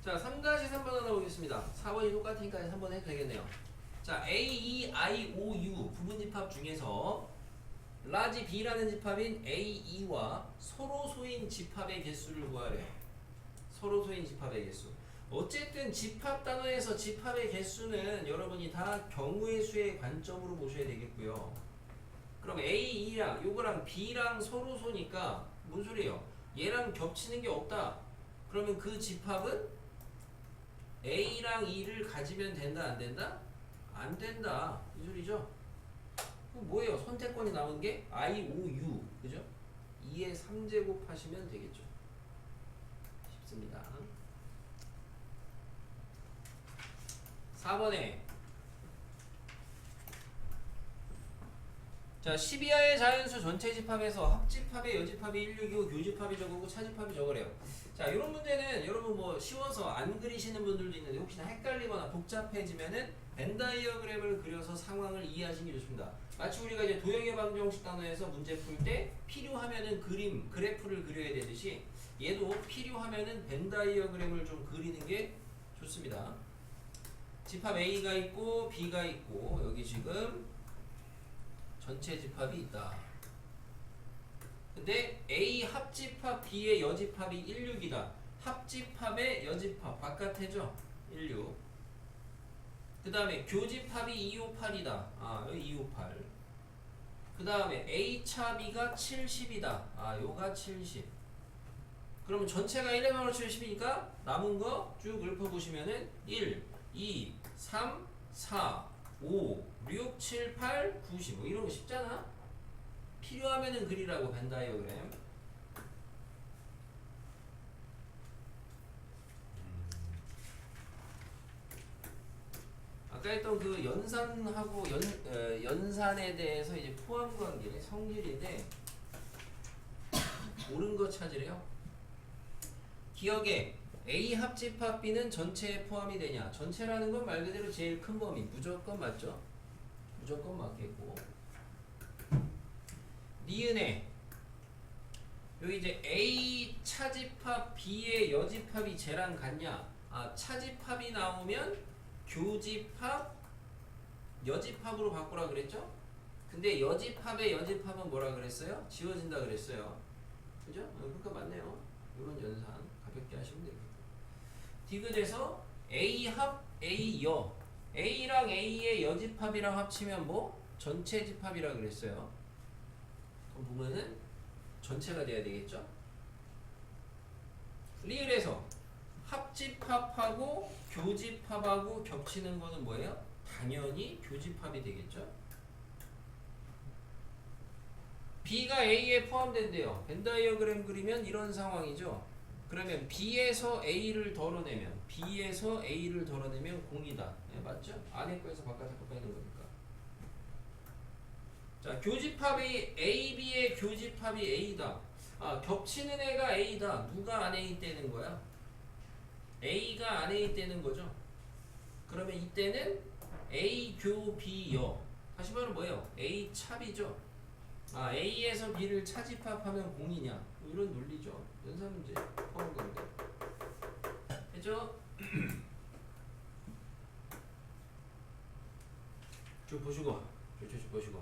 자 3-3번 하나 보겠습니다. 4번이 똑같으니까 3번 해도 되겠네요. 자 A, E, I, O, U 부분집합 중에서 라지 B라는 집합인 A, E와 서로소인 집합의 개수를 구하래요. 서로소인 집합의 개수. 어쨌든 집합 단어에서 집합의 개수는 여러분이 다 경우의 수의 관점으로 보셔야 되겠고요. 그럼 A, E랑 요거랑 B랑 서로소니까 뭔 소리예요? 얘랑 겹치는 게 없다. 그러면 그 집합은 A랑 E를 가지면 된다 안 된다? 안 된다 이 소리죠. 그럼 뭐예요? 선택권이 남은 게 I, O, U 그죠? 2의 3제곱 하시면 되겠죠. 쉽습니다. 4번에 자 12하의 자연수 전체 집합에서 합집합의 여집합이 165 교집합이 저거고 차집합이 저거래요. 자 이런 문제는 여러분 뭐 쉬워서 안 그리시는 분들도 있는데 혹시나 헷갈리거나 복잡해지면은 벤 다이어그램을 그려서 상황을 이해하시는 게 좋습니다. 마치 우리가 이제 도형의 방정식 단어에서 문제 풀 때 필요하면은 그림, 그래프를 그려야 되듯이 얘도 필요하면은 벤 다이어그램을 좀 그리는 게 좋습니다. 집합 A가 있고 B가 있고 여기 지금 전체 집합이 있다. 근데 A 합집합 B의 여집합이 16이다. 합집합의 여집합 바깥에죠. 16. 그 다음에 교집합이 258이다. 아 여기 258. 그 다음에 A 차 B가 70이다. 아 요가 70. 그러면 전체가 1의 방으로 70이니까 남은 거 쭉 읊어보시면은 1, 2, 3, 4, 5, 6, 7, 8, 9, 10 뭐 이런 거 쉽잖아? 필요하면은 그리라고 벤 다이어그램. 아까 했던 그 연산하고 연산에 대해서 이제 포함 관계 성질인데 옳은 거 찾으래요. 기억에 A 합집합 B는 전체에 포함이 되냐? 전체라는 건 말 그대로 제일 큰 범위 무조건 맞죠? 무조건 맞겠고. 니은에 여기 이제 A 차집합 B의 여집합이 쟤랑 같냐? 아 차집합이 나오면 교집합 여집합으로 바꾸라 그랬죠? 근데 여집합의 여집합은 뭐라 그랬어요? 지워진다 그랬어요. 그죠? 그러니까 맞네요. 이런 연산 가볍게 하시면 되겠고. 디귿에서 A 합 A 여 A랑 A의 여집합이랑 합치면 뭐? 전체 집합이라 그랬어요. 그럼 보면은 전체가 돼야 되겠죠? 리을에서 합집합하고 교집합하고 겹치는 거는 뭐예요? 당연히 교집합이 되겠죠? B가 A에 포함된대요. 벤 다이어그램 그리면 이런 상황이죠. 그러면 B에서 A를 덜어내면 B에서 A를 덜어내면 0이다. 네, 맞죠? 안에 거에서 바깥에 거 빼는 거니까. 자, 교집합이 A, B의 교집합이 A다. 아, 겹치는 애가 A다. 누가 안에 있다는 거야? A가 안에 있다는 거죠. 그러면 이때는 A 교 B 여. 다시 말하면 뭐예요? A 찹이죠. 아, A에서 B를 차집합하면 0이냐? 이런 논리죠. 연산 문제 포함 관계. 했죠? 쭉 보시고, 쭉 보시고.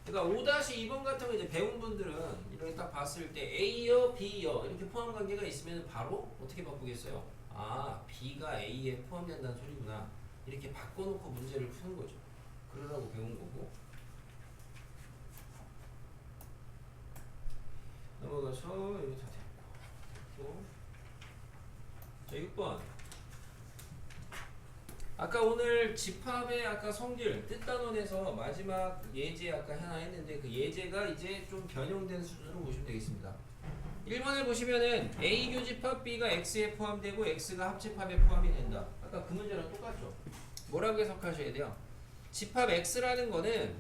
그러니까 5-2번 같은 거 이제 배운 분들은 이렇게 딱 봤을 때 A여, B여 이렇게 포함 관계가 있으면 바로 어떻게 바꾸겠어요? 아, B가 A에 포함된다는 소리구나. 이렇게 바꿔놓고 문제를 푸는 거죠. 그러라고 배운 거고. 넘어가서 여기 다 됐고. 자, 6번. 아까 오늘 집합의 아까 성질 뜻단원에서 마지막 예제 아까 하나 했는데 그 예제가 이제 좀 변형된 수준으로 보시면 되겠습니다. 1번을 보시면은 A 교집합 B가 X에 포함되고 X가 합집합에 포함이 된다. 아까 그 문제랑 똑같죠. 뭐라고 해석하셔야 돼요? 집합 X라는 거는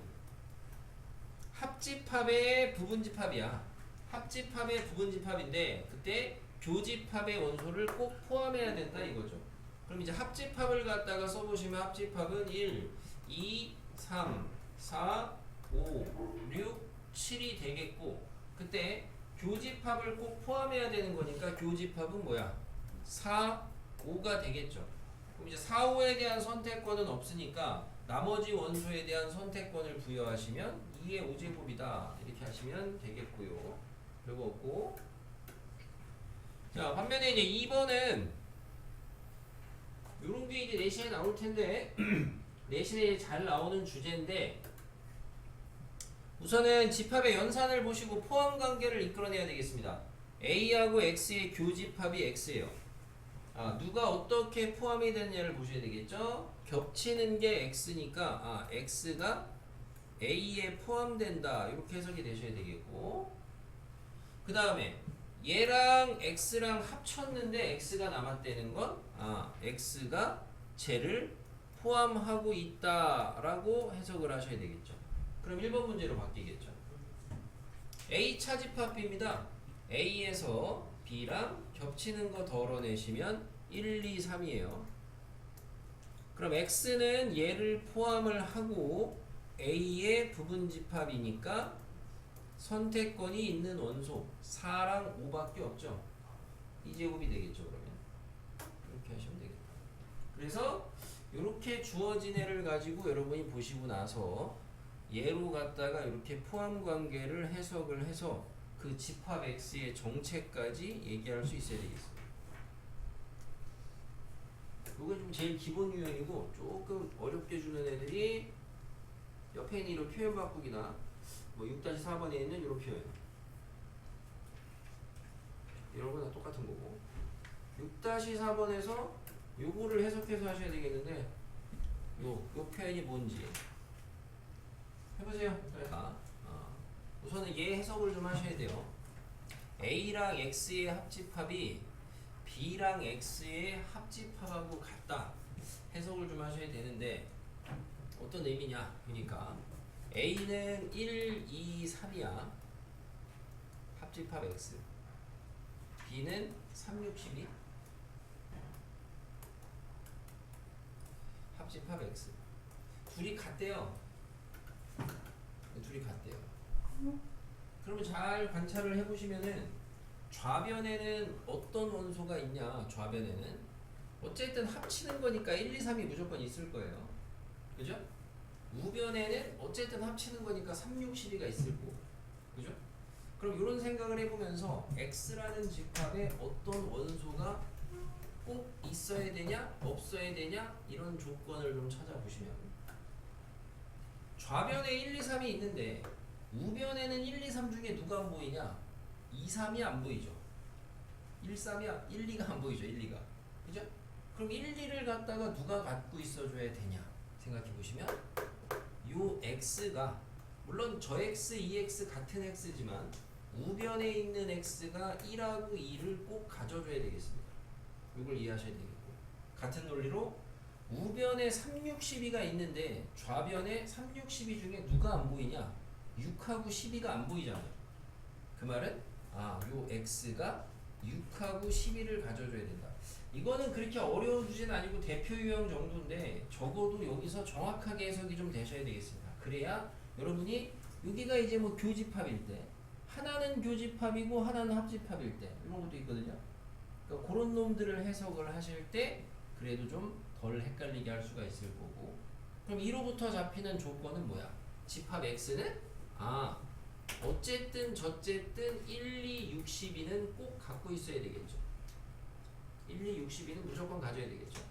합집합의 부분집합이야. 합집합의 부분집합인데 그때 교집합의 원소를 꼭 포함해야 된다 이거죠. 그럼 이제 합집합을 갖다가 써보시면 합집합은 1, 2, 3, 4, 5, 6, 7이 되겠고 그때 교집합을 꼭 포함해야 되는 거니까 교집합은 뭐야? 4, 5가 되겠죠. 그럼 이제 4, 5에 대한 선택권은 없으니까 나머지 원소에 대한 선택권을 부여하시면 2의 5제곱이다 이렇게 하시면 되겠고요. 별거 없고. 자, 반면에 이제 2번은 요런 게 이제 내신에 나올 텐데 내신에 잘 나오는 주제인데 우선은 집합의 연산을 보시고 포함 관계를 이끌어내야 되겠습니다. A하고 X의 교집합이 X예요. 누가 어떻게 포함이 되느냐를 보셔야 되겠죠? 겹치는 게 x니까 x가 a에 포함된다 이렇게 해석이 되셔야 되겠고, 그 다음에 얘랑 x랑 합쳤는데 x가 남았다는 건 x가 쟤를 포함하고 있다라고 해석을 하셔야 되겠죠. 그럼 1번 문제로 바뀌겠죠. A 차집합 B입니다. A에서 B랑 겹치는 거 덜어내시면 1, 2, 3이에요. 그럼 X는 얘를 포함을 하고 A의 부분집합이니까 선택권이 있는 원소 4랑 5밖에 없죠. 2제곱이 되겠죠. 그러면 이렇게 하시면 되겠다. 그래서 이렇게 주어진 애를 가지고 여러분이 보시고 나서 얘로 갖다가 이렇게 포함 관계를 해석을 해서 그 집합 X의 정체까지 얘기할 수 있어야 되겠습니다. 이게 좀 제일 기본 유형이고, 조금 어렵게 주는 애들이 옆에 있는 이런 표현 바꾸기나 뭐 6-4번에 있는 이런 표현, 이런 거는 똑같은 거고, 6-4번에서 요거를 해석해서 하셔야 되겠는데, 요 표현이 뭔지 해보세요. 우선은 얘 해석을 좀 하셔야 돼요. A랑 X의 합집합이 B랑 X의 합집합하고 같다. 해석을 좀 하셔야 되는데, 어떤 의미냐? 그러니까 A는 1, 2, 3이야. 합집합 X. B는 3, 6, 12. 합집합 X. 둘이 같대요. 둘이 같대요. 그러면 잘 관찰을 해보시면은 좌변에는 어떤 원소가 있냐? 좌변에는 어쨌든 합치는 거니까 1, 2, 3이 무조건 있을 거예요. 그죠? 우변에는 어쨌든 합치는 거니까 3, 6, 12가 있을 거고. 그죠? 그럼 이런 생각을 해보면서 X라는 집합에 어떤 원소가 꼭 있어야 되냐? 없어야 되냐? 이런 조건을 좀 찾아보시면, 좌변에 1, 2, 3이 있는데 우변에는 1, 2, 3 중에 누가 안 보이냐? 2, 3이 안 보이죠. 1, 3이 1, 2가 안 보이죠. 1, 2가. 그죠? 그럼 1, 2를 갖다가 누가 갖고 있어줘야 되냐? 생각해 보시면 요 x가, 물론 저 x, 이 x 같은 x지만 우변에 있는 x가 1하고 2를 꼭 가져줘야 되겠습니다. 이걸 이해하셔야 되겠고, 같은 논리로 우변에 3, 6, 12가 있는데 좌변에 3, 6, 12 중에 누가 안 보이냐? 6하고 12가 안 보이잖아요. 그 말은 요 x가 6하고 12를 가져줘야 된다. 이거는 그렇게 어려운 주제는 아니고 대표 유형 정도인데, 적어도 여기서 정확하게 해석이 좀 되셔야 되겠습니다. 그래야 여러분이 여기가 이제 뭐 교집합일 때, 하나는 교집합이고 하나는 합집합일 때, 이런 것도 있거든요. 그러니까 그런 놈들을 해석을 하실 때 그래도 좀 덜 헷갈리게 할 수가 있을 거고. 그럼 2로부터 잡히는 조건은 뭐야? 집합 x는 어쨌든 저쨌든 1, 2, 6, 12는 꼭 갖고 있어야 되겠죠. 1, 2, 6, 12는 무조건 가져야 되겠죠.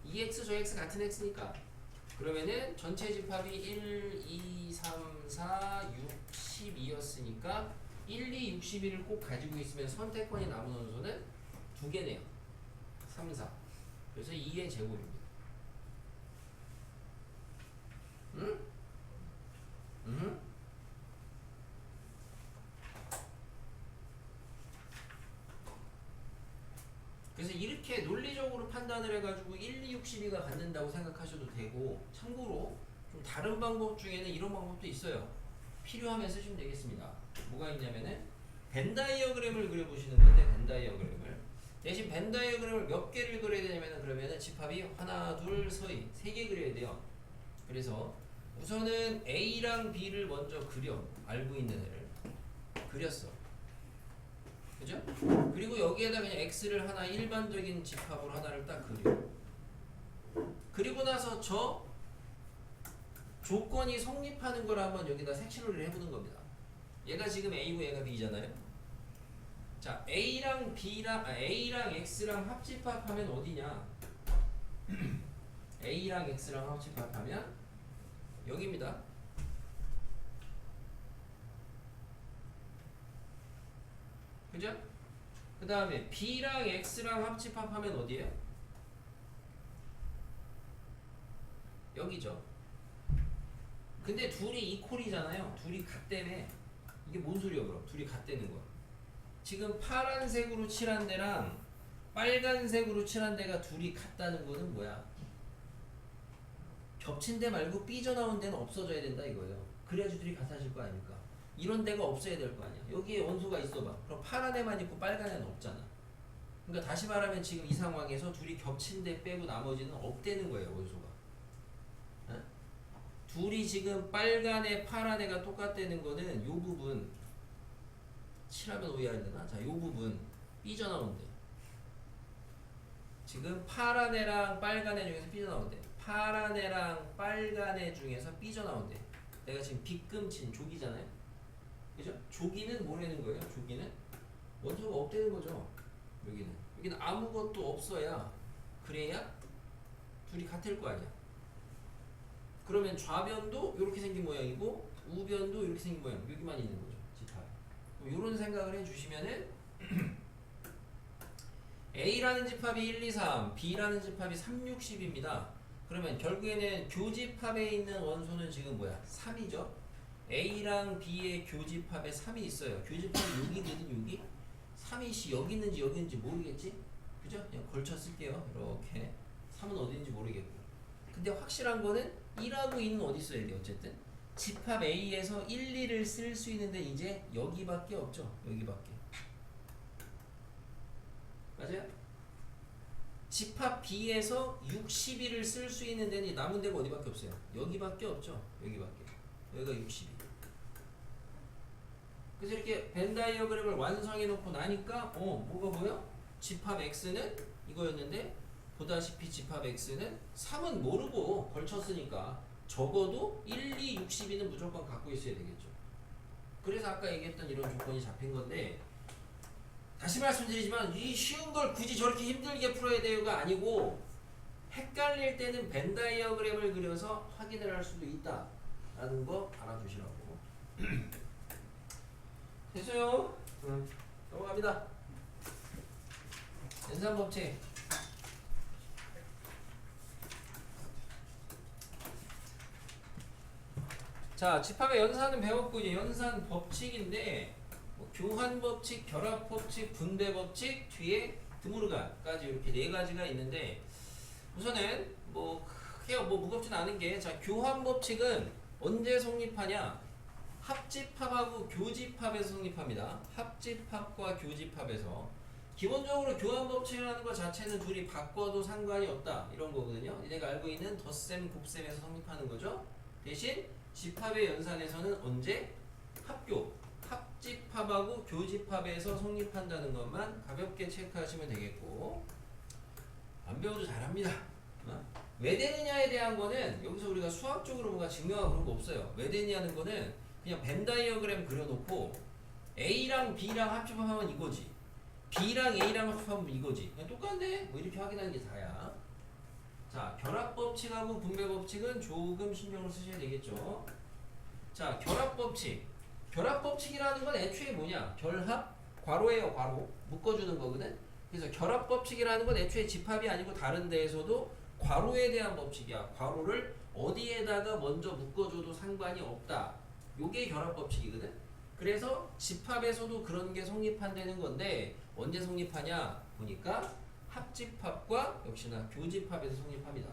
2x 저 x 같은 x니까. 그러면은 전체 집합이 1, 2, 3, 4, 6, 12였으니까 1, 2, 6, 12를 꼭 가지고 있으면 선택권이 남은 원소는 두 개네요. 3, 4. 그래서 2의 제곱입니다. 응? 그래서 이렇게 논리적으로 판단을 해가지고 1, 2, 6, 12가 갖는다고 생각하셔도 되고, 참고로 좀 다른 방법 중에는 이런 방법도 있어요. 필요하면 쓰시면 되겠습니다. 뭐가 있냐면은 벤 다이어그램을 그려보시는 건데, 벤 다이어그램을 대신 벤 다이어그램을 몇 개를 그려야 되냐면은, 그러면은 집합이 하나, 둘, 서희 3개 그려야 돼요. 그래서 우선은 A랑 B를 먼저 그려. 알고 있는 애를 그렸어. 그죠? 그리고 여기에다 그냥 X를 하나 일반적인 집합으로 하나를 딱 그려. 그리고 나서 저 조건이 성립하는 걸 한번 여기다 색칠을 해보는 겁니다. 얘가 지금 A고 얘가 B잖아요. 자, A랑 X랑 합집합하면 어디냐? A랑 X랑 합집합하면 여기입니다. 그죠? 그 다음에 B랑 X랑 합집합하면 어디예요? 여기죠. 근데 둘이 이퀄이잖아요. 둘이 같다며. 이게 뭔 소리야 그럼? 둘이 같다는 거야. 지금 파란색으로 칠한 데랑 빨간색으로 칠한 데가 둘이 같다는 거는 뭐야? 겹친 데 말고 삐져나온 데는 없어져야 된다 이거예요. 그래야지 둘이 같아질 거 아닙니까? 이런 데가 없어야 될 거 아니야. 여기에 원소가 있어봐. 그럼 파란 애만 있고 빨간 애는 없잖아. 그러니까 다시 말하면 지금 이 상황에서 둘이 겹친 데 빼고 나머지는 없다는 거예요 원소가. 어? 둘이 지금 빨간 애 파란 애가 똑같다는 거는 요 부분 칠하면 오해할 되나? 자, 요 부분 삐져나온대. 지금 파란 애랑 빨간 애 중에서 삐져나온대. 파란 애랑 빨간 애 중에서 삐져나온대. 내가 지금 빗금 친 조기잖아요. 그죠? 조기는 뭐라는 거예요? 조기는 원소가 없다는 거죠. 여기는 아무것도 없어야 그래야 둘이 같을 거 아니야. 그러면 좌변도 이렇게 생긴 모양이고 우변도 이렇게 생긴 모양. 여기만 있는 거죠. 집합. 이런 생각을 해주시면은 A라는 집합이 1, 2, 3, B라는 집합이 3, 6, 10입니다. 그러면 결국에는 교집합에 있는 원소는 지금 뭐야? 3이죠. A랑 B의 교집합에 3이 있어요. 교집합이 여기거든 여기. 3이 여기 있는지 모르겠지? 그죠? 그냥 걸쳐 쓸게요. 이렇게 3은 어디 있는지 모르겠고. 근데 확실한 거는 1하고 2는 어디 있어야 돼? 어쨌든 집합 A에서 1, 2를 쓸 수 있는데 이제 여기밖에 없죠. 여기밖에. 맞아요? 집합 B에서 62를 쓸 수 있는 데는 남은 데가 어디밖에 없어요? 여기밖에 없죠. 여기밖에. 여기가 62. 그래서 이렇게 벤 다이어그램을 완성해 놓고 나니까 뭐가 보여? 집합 X는 이거였는데 보다시피 집합 X는 3은 모르고 걸쳤으니까 적어도 1, 2, 62는 무조건 갖고 있어야 되겠죠. 그래서 아까 얘기했던 이런 조건이 잡힌 건데 다시 말씀드리지만 이 쉬운 걸 굳이 저렇게 힘들게 풀어야 돼요가 아니고 헷갈릴 때는 벤 다이어그램을 그려서 확인을 할 수도 있다 라는 거 알아두시라고. 됐어요? 넘어갑니다. 연산법칙. 자, 집합의 연산은 배웠고 이제 연산 법칙인데 교환법칙, 결합법칙, 분배법칙, 뒤에 드모르간까지 이렇게 네 가지가 있는데 우선은 크게 무겁진 않은 게 자, 교환법칙은 언제 성립하냐? 합집합하고 교집합에서 성립합니다. 합집합과 교집합에서 기본적으로 교환법칙이라는 것 자체는 둘이 바꿔도 상관이 없다 이런 거거든요. 내가 알고 있는 덧셈, 곱셈에서 성립하는 거죠. 대신 집합의 연산에서는 언제? 합집합하고 교집합에서 성립한다는 것만 가볍게 체크하시면 되겠고 안 배워도 잘합니다. 왜 되느냐에 대한 거는 여기서 우리가 수학적으로 뭔가 증명하고 그런 거 없어요. 왜 되느냐는 거는 그냥 벤 다이어그램 그려놓고 A랑 B랑 합집합하면 이거지. B랑 A랑 합집합하면 이거지. 그냥 똑같네. 이렇게 확인하는 게 다야. 자, 결합법칙하고 분배법칙은 조금 신경을 쓰셔야 되겠죠. 자, 결합법칙. 결합법칙이라는 건 애초에 뭐냐? 결합, 괄호예요, 괄호. 묶어주는 거거든. 그래서 결합법칙이라는 건 애초에 집합이 아니고 다른 데에서도 괄호에 대한 법칙이야. 괄호를 어디에다가 먼저 묶어줘도 상관이 없다. 요게 결합법칙이거든. 그래서 집합에서도 그런 게 성립한다는 건데 언제 성립하냐 보니까 합집합과 역시나 교집합에서 성립합니다.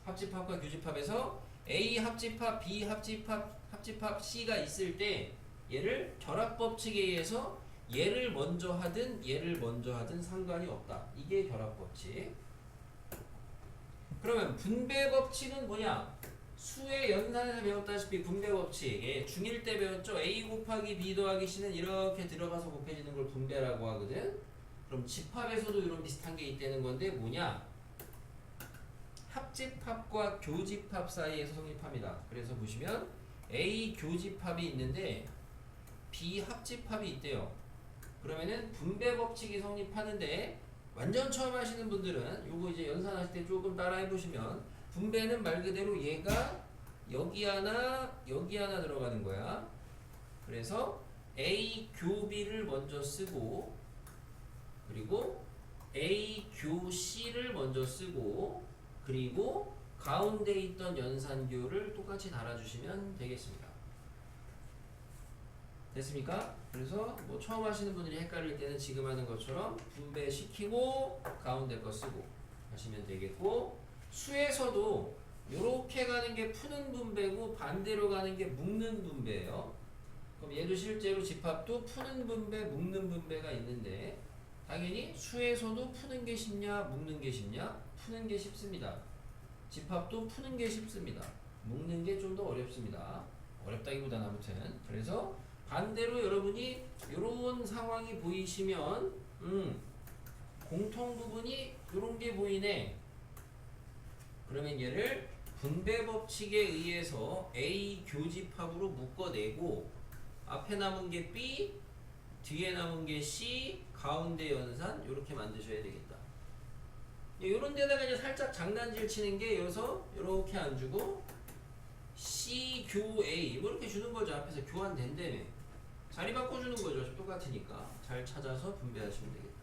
합집합과 교집합에서 A 합집합, B 합집합 C가 있을 때 얘를 결합법칙에 의해서 얘를 먼저 하든 상관이 없다. 이게 결합법칙. 그러면 분배법칙은 뭐냐? 수의 연산에서 배웠다시피 분배법칙 중1 때 배웠죠? A 곱하기 B 더하기 C는 이렇게 들어가서 곱해지는 걸 분배라고 하거든. 그럼 집합에서도 이런 비슷한 게 있다는 건데 뭐냐? 합집합과 교집합 사이에서 성립합니다. 그래서 보시면 A 교집합이 있는데 B 합집합이 있대요. 그러면은 분배법칙이 성립하는데 완전 처음 하시는 분들은 요거 이제 연산하실 때 조금 따라해 보시면 분배는 말 그대로 얘가 여기 하나 들어가는 거야. 그래서 A 교 B를 먼저 쓰고 그리고 A, 교, C를 먼저 쓰고 그리고 가운데 있던 연산교를 똑같이 달아주시면 되겠습니다. 됐습니까? 그래서 뭐 처음 하시는 분들이 헷갈릴 때는 지금 하는 것처럼 분배시키고 가운데 거 쓰고 하시면 되겠고, 수에서도 이렇게 가는 게 푸는 분배고 반대로 가는 게 묶는 분배예요. 그럼 얘도 실제로 집합도 푸는 분배, 묶는 분배가 있는데 당연히 수에서도 푸는 게 쉽냐 묶는 게 쉽냐? 푸는 게 쉽습니다. 집합도 푸는 게 쉽습니다. 묶는 게 좀 더 어렵습니다. 어렵다기보다는 아무튼. 그래서 반대로 여러분이 이런 상황이 보이시면 공통 부분이 이런 게 보이네. 그러면 얘를 분배 법칙에 의해서 A 교집합으로 묶어내고 앞에 남은 게 B, 뒤에 남은 게 C, 가운데 연산 이렇게 만드셔야 되겠다. 이런 데다가 이제 살짝 장난질 치는 게 여기서 이렇게 안 주고 C 교 A 뭐 이렇게 주는 거죠. 앞에서 교환된다며. 자리 바꿔주는 거죠. 똑같으니까. 잘 찾아서 분배하시면 되겠다.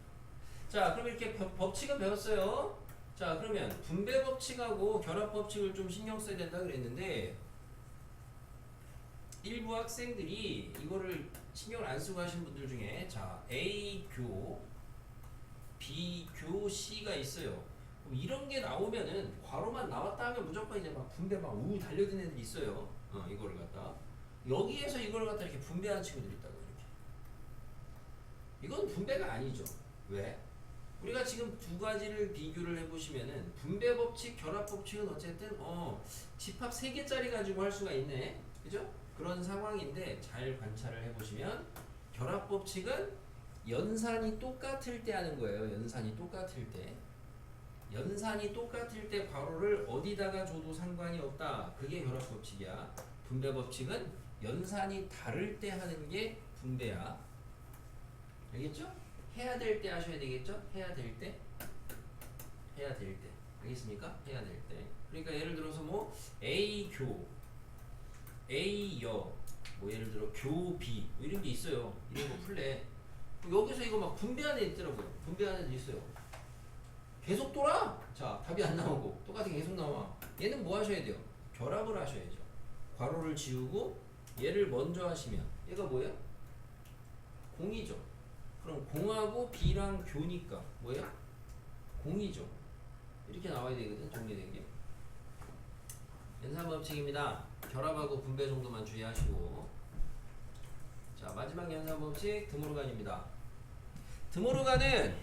자, 그럼 이렇게 법칙은 배웠어요. 자, 그러면 분배 법칙하고 결합 법칙을 좀 신경 써야 된다 그랬는데 일부 학생들이 이거를 신경을 안 쓰고 하시는 분들 중에 자, A 교, B 교, C가 있어요. 그럼 이런 게 나오면은 괄호만 나왔다 하면 무조건 이제 막 분배 막 우 달려드는 애들이 있어요. 이거를 갖다 여기에서 이걸 갖다 이렇게 분배하는 친구들이 있다고 이렇게. 이건 분배가 아니죠. 왜? 우리가 지금 두 가지를 비교를 해보시면은 분배 법칙, 결합 법칙은 어쨌든 집합 3개짜리 가지고 할 수가 있네. 그죠? 그런 상황인데 잘 관찰을 해보시면 결합 법칙은 연산이 똑같을 때 하는 거예요. 연산이 똑같을 때. 연산이 똑같을 때 괄호를 어디다가 줘도 상관이 없다. 그게 결합 법칙이야. 분배 법칙은 연산이 다를 때 하는 게 분배야. 알겠죠? 해야 될 때 하셔야 되겠죠? 해야 될 때. 해야 될 때. 알겠습니까? 해야 될 때. 그러니까 예를 들어서 뭐 A 교, A 여, 뭐 예를 들어 교 B 뭐 이런 게 있어요. 이런 거 풀래. 여기서 이거 막 분배하는 애 있더라고요. 분배하는 애 있어요. 계속 돌아. 자, 답이 안 나오고 똑같은 게 계속 나와. 얘는 뭐 하셔야 돼요? 결합을 하셔야죠. 괄호를 지우고 얘를 먼저 하시면 얘가 뭐예요? 공이죠. 그럼 공하고 B랑 교니까 뭐예요? 공이죠. 이렇게 나와야 되거든. 정리된 게. 연산법칙입니다. 결합하고 분배 정도만 주의하시고. 자, 마지막 연산법칙 드모르간입니다. 드모르간은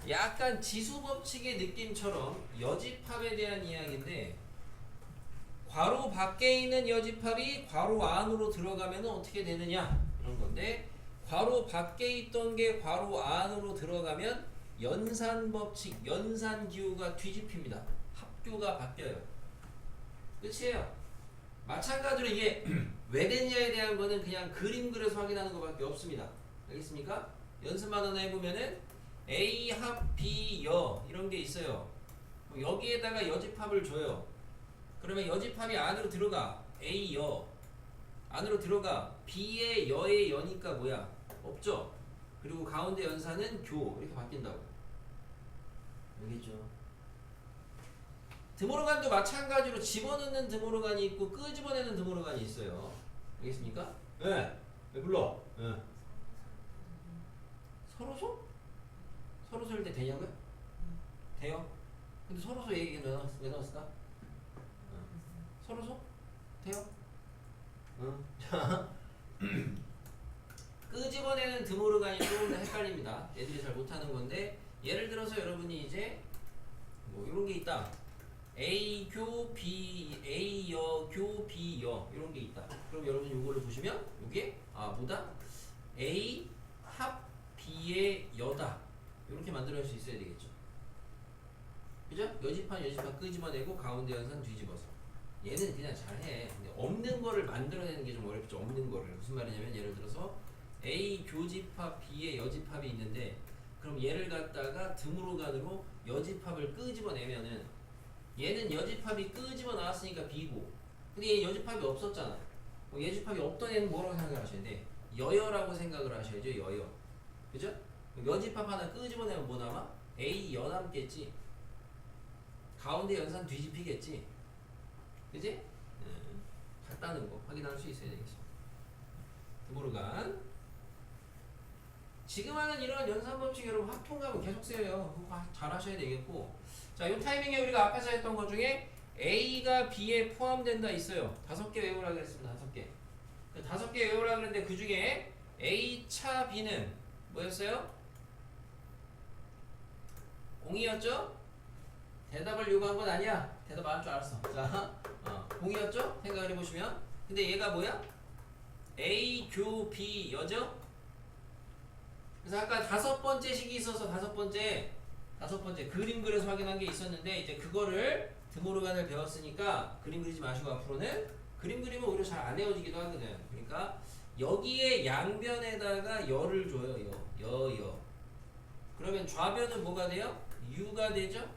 약간 지수법칙의 느낌처럼 여집합에 대한 이야기인데 괄호 밖에 있는 여집합이 괄호 안으로 들어가면 어떻게 되느냐 이런 건데, 괄호 밖에 있던 게 괄호 안으로 들어가면 연산법칙, 연산기호가 뒤집힙니다. 합교가 바뀌어요. 끝이에요. 마찬가지로 이게 왜 됐냐에 대한 거는 그냥 그림 그려서 확인하는 것밖에 없습니다. 알겠습니까? 연습만 하나 해보면은 A 합 B 여 이런 게 있어요. 여기에다가 여집합을 줘요. 그러면 여집합이 안으로 들어가. A 여 안으로 들어가. B의 여의 여니까 뭐야? 없죠. 그리고 가운데 연산은 교 이렇게 바뀐다고. 알겠죠? 드모르간도 마찬가지로 집어넣는 드모르간이 있고 끄집어내는 드모르간이 있어요. 알겠습니까? 네. 왜 불러? 네. 서로소? 서로소일 때 되냐고요? 돼요? 근데 서로소 얘기 왜 나왔을까? 서로소? 돼요? 자 끄집어내는 드모르간이 조금 더 헷갈립니다. 애들이 잘 못하는 건데 예를 들어서 여러분이 이제 뭐 이런 게 있다. A 교 B, A 여 교 B 여 이런 게 있다. 그럼 여러분 요거를 보시면 이게 뭐다? A 합 B의 여다. 이렇게 만들어낼 수 있어야 되겠죠. 그죠? 여집합 끄집어내고 가운데 연산 뒤집어서. 얘는 그냥 잘해. 근데 없는 거를 만들어내는 게 좀 어렵죠. 없는 거를. 무슨 말이냐면 예를 들어서 A 교집합 B의 여집합이 있는데 그럼 얘를 갖다가 드모르간으로 여집합을 끄집어내면은 얘는 여집합이 끄집어 나왔으니까 B고, 근데 얘 여집합이 없었잖아. 여집합이 없던 애는 뭐라고 생각을 하셔야 돼? 여여라고 생각을 하셔야죠. 여여. 그죠? 여집합 하나 끄집어내면 뭐 남아? A 여 남겠지. 가운데 연산 뒤집히겠지. 그지? 같다는 거 확인할 수 있어야 되겠습니다. 드모르간. 지금 하는 이런 연산 법칙 여러분 확통감은 계속 쓰여요. 그거 잘 하셔야 되겠고. 자, 요 타이밍에 우리가 앞에서 했던 것 중에 A가 B에 포함된다 있어요. 5개 외우라 그랬습니다. 5개. 5개 외우라 그랬는데 그 중에 A 차 B는 뭐였어요? 공이었죠? 대답을 요구한 건 아니야. 대답 안 할 줄 알았어. 자, 공이었죠? 생각을 해보시면. 근데 얘가 뭐야? A 교 B 여죠? 그래서 아까 5번째 식이 있어서 5번째 그림 그려서 확인한 게 있었는데 이제 그거를 드모르간을 배웠으니까 그림 그리지 마시고 앞으로는 그림 그리면 오히려 잘 안 외워지기도 하거든. 그러니까 여기에 양변에다가 여를 줘요. 여. 그러면 좌변은 뭐가 돼요? U가 되죠?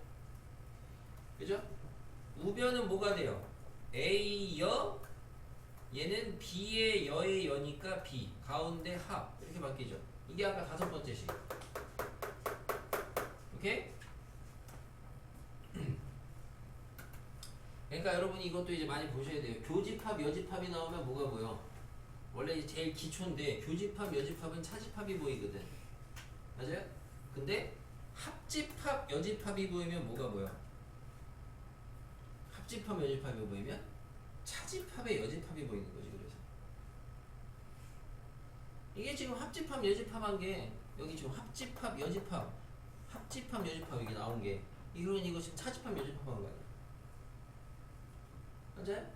그죠? 우변은 뭐가 돼요? A 여 얘는 B의 여의 여니까 B 가운데 합 이렇게 바뀌죠. 이게 아까 5번째 식. 오케이? 그러니까 여러분이 이것도 이제 많이 보셔야 돼요. 교집합, 여집합이 나오면 뭐가 보여? 원래 이제 제일 기초인데 교집합, 여집합은 차집합이 보이거든. 맞아요? 근데 합집합, 여집합이 보이면 뭐가 보여? 합집합, 여집합이 보이면 차집합의 여집합이 보이는 거지. 그래서 이게 지금 합집합, 여집합한 게 여기 지금 합집합, 여집합 이게 나온 게 이거 지금 차집합, 여집합한 거 아니야? 맞아요?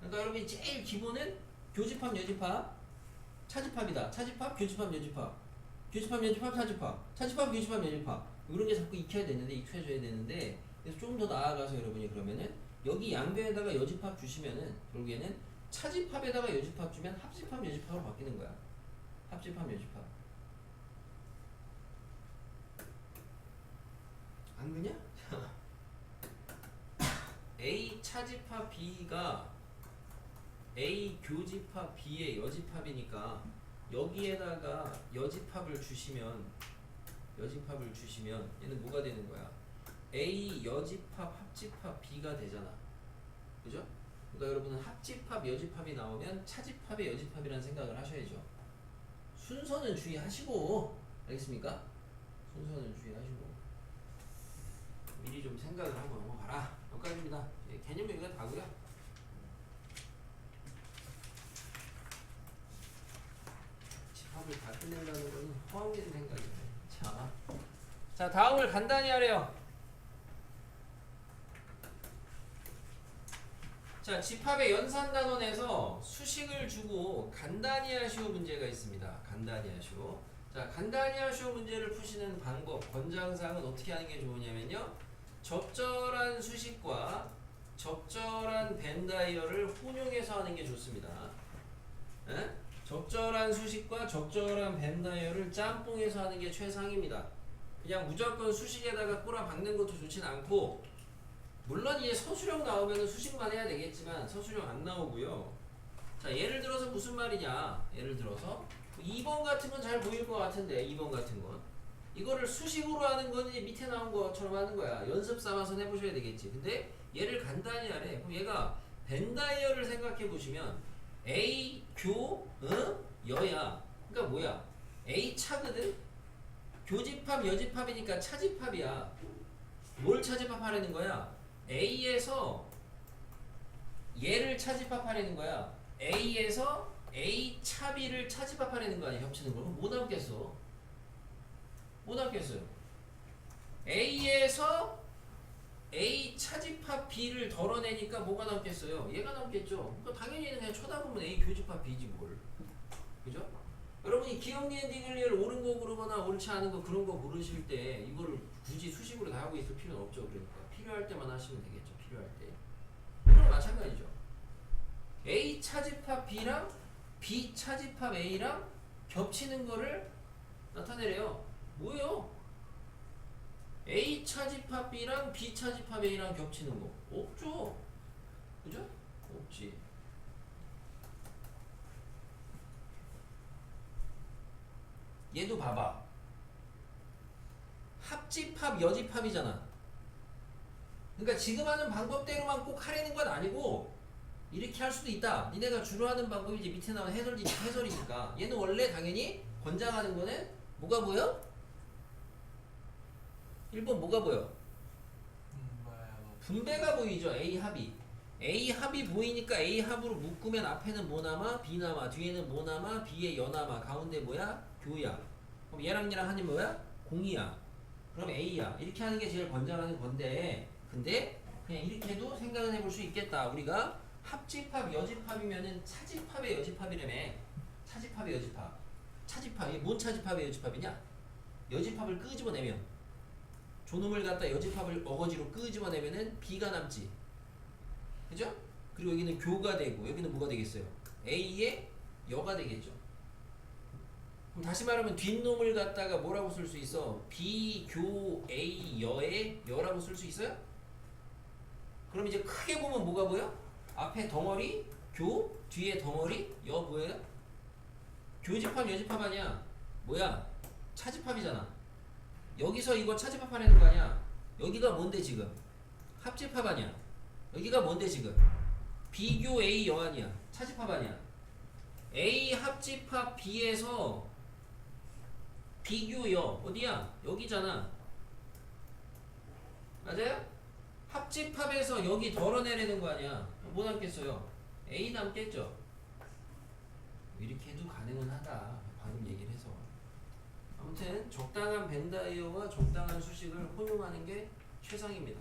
그러니까 여러분이 제일 기본은 교집합, 여집합, 차집합이다. 차집합, 교집합, 여집합, 교집합, 여집합, 차집합, 교집합, 여집합 이런 게 자꾸 익혀줘야 되는데 그래서 좀 더 나아가서 여러분이 그러면은 여기 양변에다가 여집합 주시면은 결국에는 차집합에다가 여집합 주면 합집합, 여집합으로 바뀌는 거야. 합집합, 여집합. 안 그냐? A 차집합 B가 A 교집합 B의 여집합이니까 여기에다가 여집합을 주시면 얘는 뭐가 되는 거야? A 여집합 합집합 B가 되잖아. 그죠? 그러니까 여러분은 합집합 여집합이 나오면 차집합의 여집합이라는 생각을 하셔야죠. 순서는 주의하시고 알겠습니까? 순서는 주의하시고 미리 좀 생각을 하고 넘어가라. 여기까지입니다. 개념 여기가 다고요. 집합을 다 끝낸다는 건 허황된 생각이네. 자 다음을 간단히 하래요. 자 집합의 연산단원에서 수식을 주고 간단히 하시오 문제가 있습니다. 간단히 하시오. 자 간단히 하시오 문제를 푸시는 방법 권장사항은 어떻게 하는 게 좋으냐면요. 적절한 수식과 적절한 벤다이어를 혼용해서 하는 게 좋습니다. 에? 적절한 수식과 적절한 벤다이어를 짬뽕해서 하는 게 최상입니다. 그냥 무조건 수식에다가 꼬라박는 것도 좋진 않고 물론 이제 서술형 나오면 수식만 해야 되겠지만 서술형 안 나오고요. 자 예를 들어서 무슨 말이냐. 예를 들어서 2번 같은 건 잘 보일 것 같은데 2번 같은 건 이거를 수식으로 하는 건 이제 밑에 나온 것처럼 하는 거야. 연습 삼아서 해보셔야 되겠지. 근데 얘를 간단히 하래. 그럼 얘가 벤다이어를 생각해 보시면 A 교 여야. 그러니까 뭐야? A 차거든. 교집합 여집합이니까 차집합이야. 뭘 차집합하려는 거야? A에서 얘를 차집합하려는 거야. A에서 A 차 B를 차집합하려는 거 아니야? 겹치는 거. 그럼 뭐 남겠어? 뭐 남겠어요? A에서 A 차집합 B를 덜어내니까 뭐가 남겠어요? 얘가 남겠죠. 그러니까 당연히 그냥 쳐다보면 A 교집합 B지 뭘. 그죠? 여러분이 기억니은 디글리를 옳은 거 고르거나 옳지 않은 거 그런 거 고르실 때 이거를 굳이 수식으로 다 하고 있을 필요는 없죠. 그러니까 필요할 때만 하시면 되겠죠. 필요할 때. 이런 마찬가지죠. A 차집합 B랑 B 차집합 A랑 겹치는 거를 나타내래요. 뭐예요? A 차집합 B랑 B 차집합 A랑 겹치는 거 없죠? 그죠? 없지. 얘도 봐봐. 합집합, 여집합이잖아. 그러니까 지금 하는 방법대로만 꼭 하려는 건 아니고 이렇게 할 수도 있다. 니네가 주로 하는 방법이 이제 밑에 나오는 해설이니까 얘는 원래 당연히 권장하는 거는 뭐가 보여? 1번 뭐가 보여? 분배가 보이죠. A 합이. A 합이 보이니까 A 합으로 묶으면 앞에는 뭐 남아? B 남아. 뒤에는 뭐 남아? B의 여 남아. 가운데 뭐야? 교야. 그럼 얘랑 얘랑 하는 뭐야? 공이야. 그럼 A야. 이렇게 하는 게 제일 권장하는 건데 근데 그냥 이렇게 해도 생각은 해볼 수 있겠다. 우리가 합집합, 여집합이면은 차집합의 여집합이라며. 차집합의 여집합. 차집합이 뭔 차집합의 여집합이냐? 여집합을 끄집어내면 조놈을 갖다 여집합을 어거지로 끄집어내면은 B가 남지. 그죠? 그리고 여기는 교가 되고 여기는 뭐가 되겠어요? A의 여가 되겠죠. 그럼 다시 말하면 뒷놈을 갖다가 뭐라고 쓸 수 있어? B, 교, A, 여의 여라고 쓸 수 있어요? 그럼 이제 크게 보면 뭐가 보여? 앞에 덩어리, 교, 뒤에 덩어리, 여 뭐예요? 교집합, 여집합 아니야? 뭐야? 차집합이잖아. 여기서 이거 차집합하려는 거 아니야? 여기가 뭔데 지금? 합집합 아니야? 여기가 뭔데 지금? 비교 A 여 아니야? 차집합 아니야? A 합집합 B에서 비교 여 어디야? 여기잖아. 맞아요? 합집합에서 여기 덜어내려는 거 아니야? 뭐 남겠어요? A 남겠죠? 이렇게 해도 가능은 하다. 방금 얘기를 해서. 아무튼 적당한 벤다이어와 적당한 수식을 혼용하는 게 최상입니다.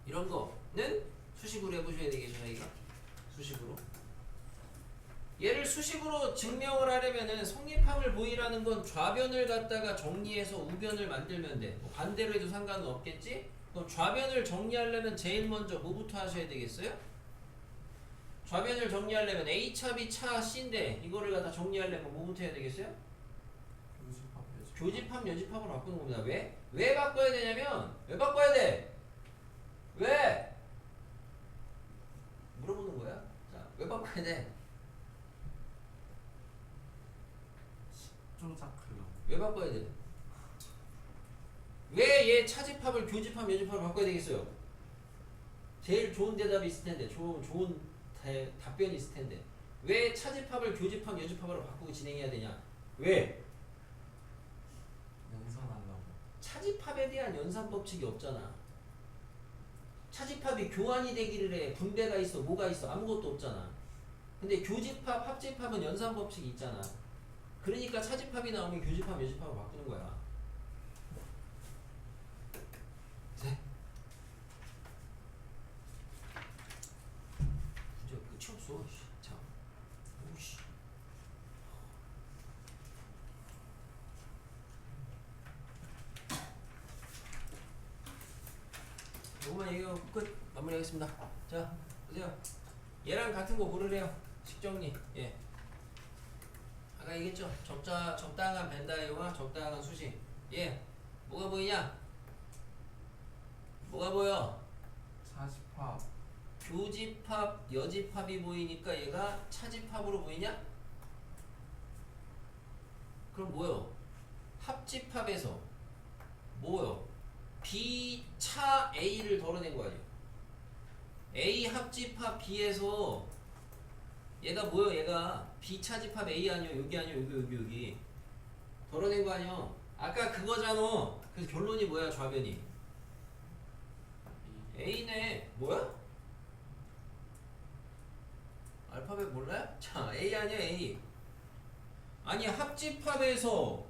이런 거는 수식으로 해보셔야 되겠죠, 저희가. 수식으로. 얘를 수식으로 증명을 하려면은 성립함을 보이라는 건 좌변을 갖다가 정리해서 우변을 만들면 돼. 뭐 반대로 해도 상관은 없겠지? 그럼 좌변을 정리하려면 제일 먼저 뭐부터 하셔야 되겠어요? 좌변을 정리하려면 A차, B차, C인데 이거를 갖다 정리하려면 뭐부터 해야 되겠어요? 교집합, 여집합으로 바꾸는 겁니다. 왜? 왜 바꿔야 되냐면 왜 바꿔야 돼? 왜? 물어보는 거야. 자, 왜 바꿔야 돼? 왜 바꿔야 돼? 왜 얘 차집합을 교집합, 여집합으로 바꿔야 되겠어요? 제일 좋은 대답이 있을 텐데, 좋은 답변이 있을 텐데, 왜 차집합을 교집합, 여집합으로 바꾸고 진행해야 되냐? 왜? 연산하려고. 차집합에 대한 연산 법칙이 없잖아. 차집합이 교환이 되기를 해. 분배가 있어, 뭐가 있어, 아무것도 없잖아. 근데 교집합, 합집합은 연산 법칙이 있잖아. 그러니까 차집합이 나오면 교집합, 여집합으로 바꾸는 거야. 네. 문제 끝이 없어. 참. 오씨. 이거만 얘기하고 끝. 마무리하겠습니다. 자, 보세요. 얘랑 같은 거 고르래요. 식정리. 예. 아까 얘기했죠? 적당한 벤다이어와 적당한 수식. 예. 뭐가 보이냐? 뭐가 보여? 차집합. 교집합, 여집합이 보이니까 얘가 차집합으로 보이냐? 그럼 뭐요? 합집합에서 뭐요? B 차 A를 덜어낸 거 아니에요? A 합집합 B에서 얘가 뭐요? 얘가 B 차집합 A 아니요? 여기 아니요? 여기 덜어낸 거 아니요? 아까 그거잖아. 그래서 결론이 뭐야? 좌변이 A네. 뭐야? 알파벳 몰라요? 자, A 아니야? A 아니 합집합에서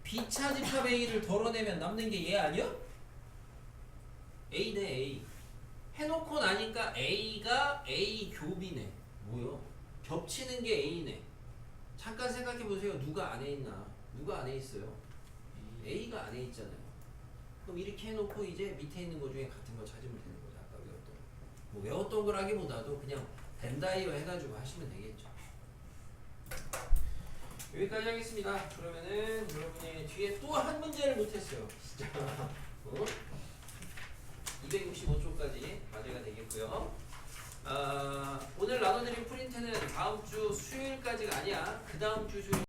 B차집합 A를 덜어내면 남는 게 얘 아니야? A네. A 해놓고 나니까 A가 A 교비네. 뭐요? 겹치는 게 A네. 잠깐 생각해보세요. 누가 안에 있나? 누가 안에 있어요? A가 안에 있잖아요. 그럼 이렇게 해놓고 이제 밑에 있는 거 중에 같은 거 찾으면 되는 거죠. 아까 외웠던 거. 뭐 외웠던 거라기보다도 그냥 벤다이어 해가지고 하시면 되겠죠. 여기까지 하겠습니다. 그러면은 여러분이 뒤에 또 한 문제를 못했어요. 진짜. 265초까지 과제가 되겠고요. 오늘 나눠드린 프린트는 다음 주 수요일까지가 아니야. 그 다음 주 수요일.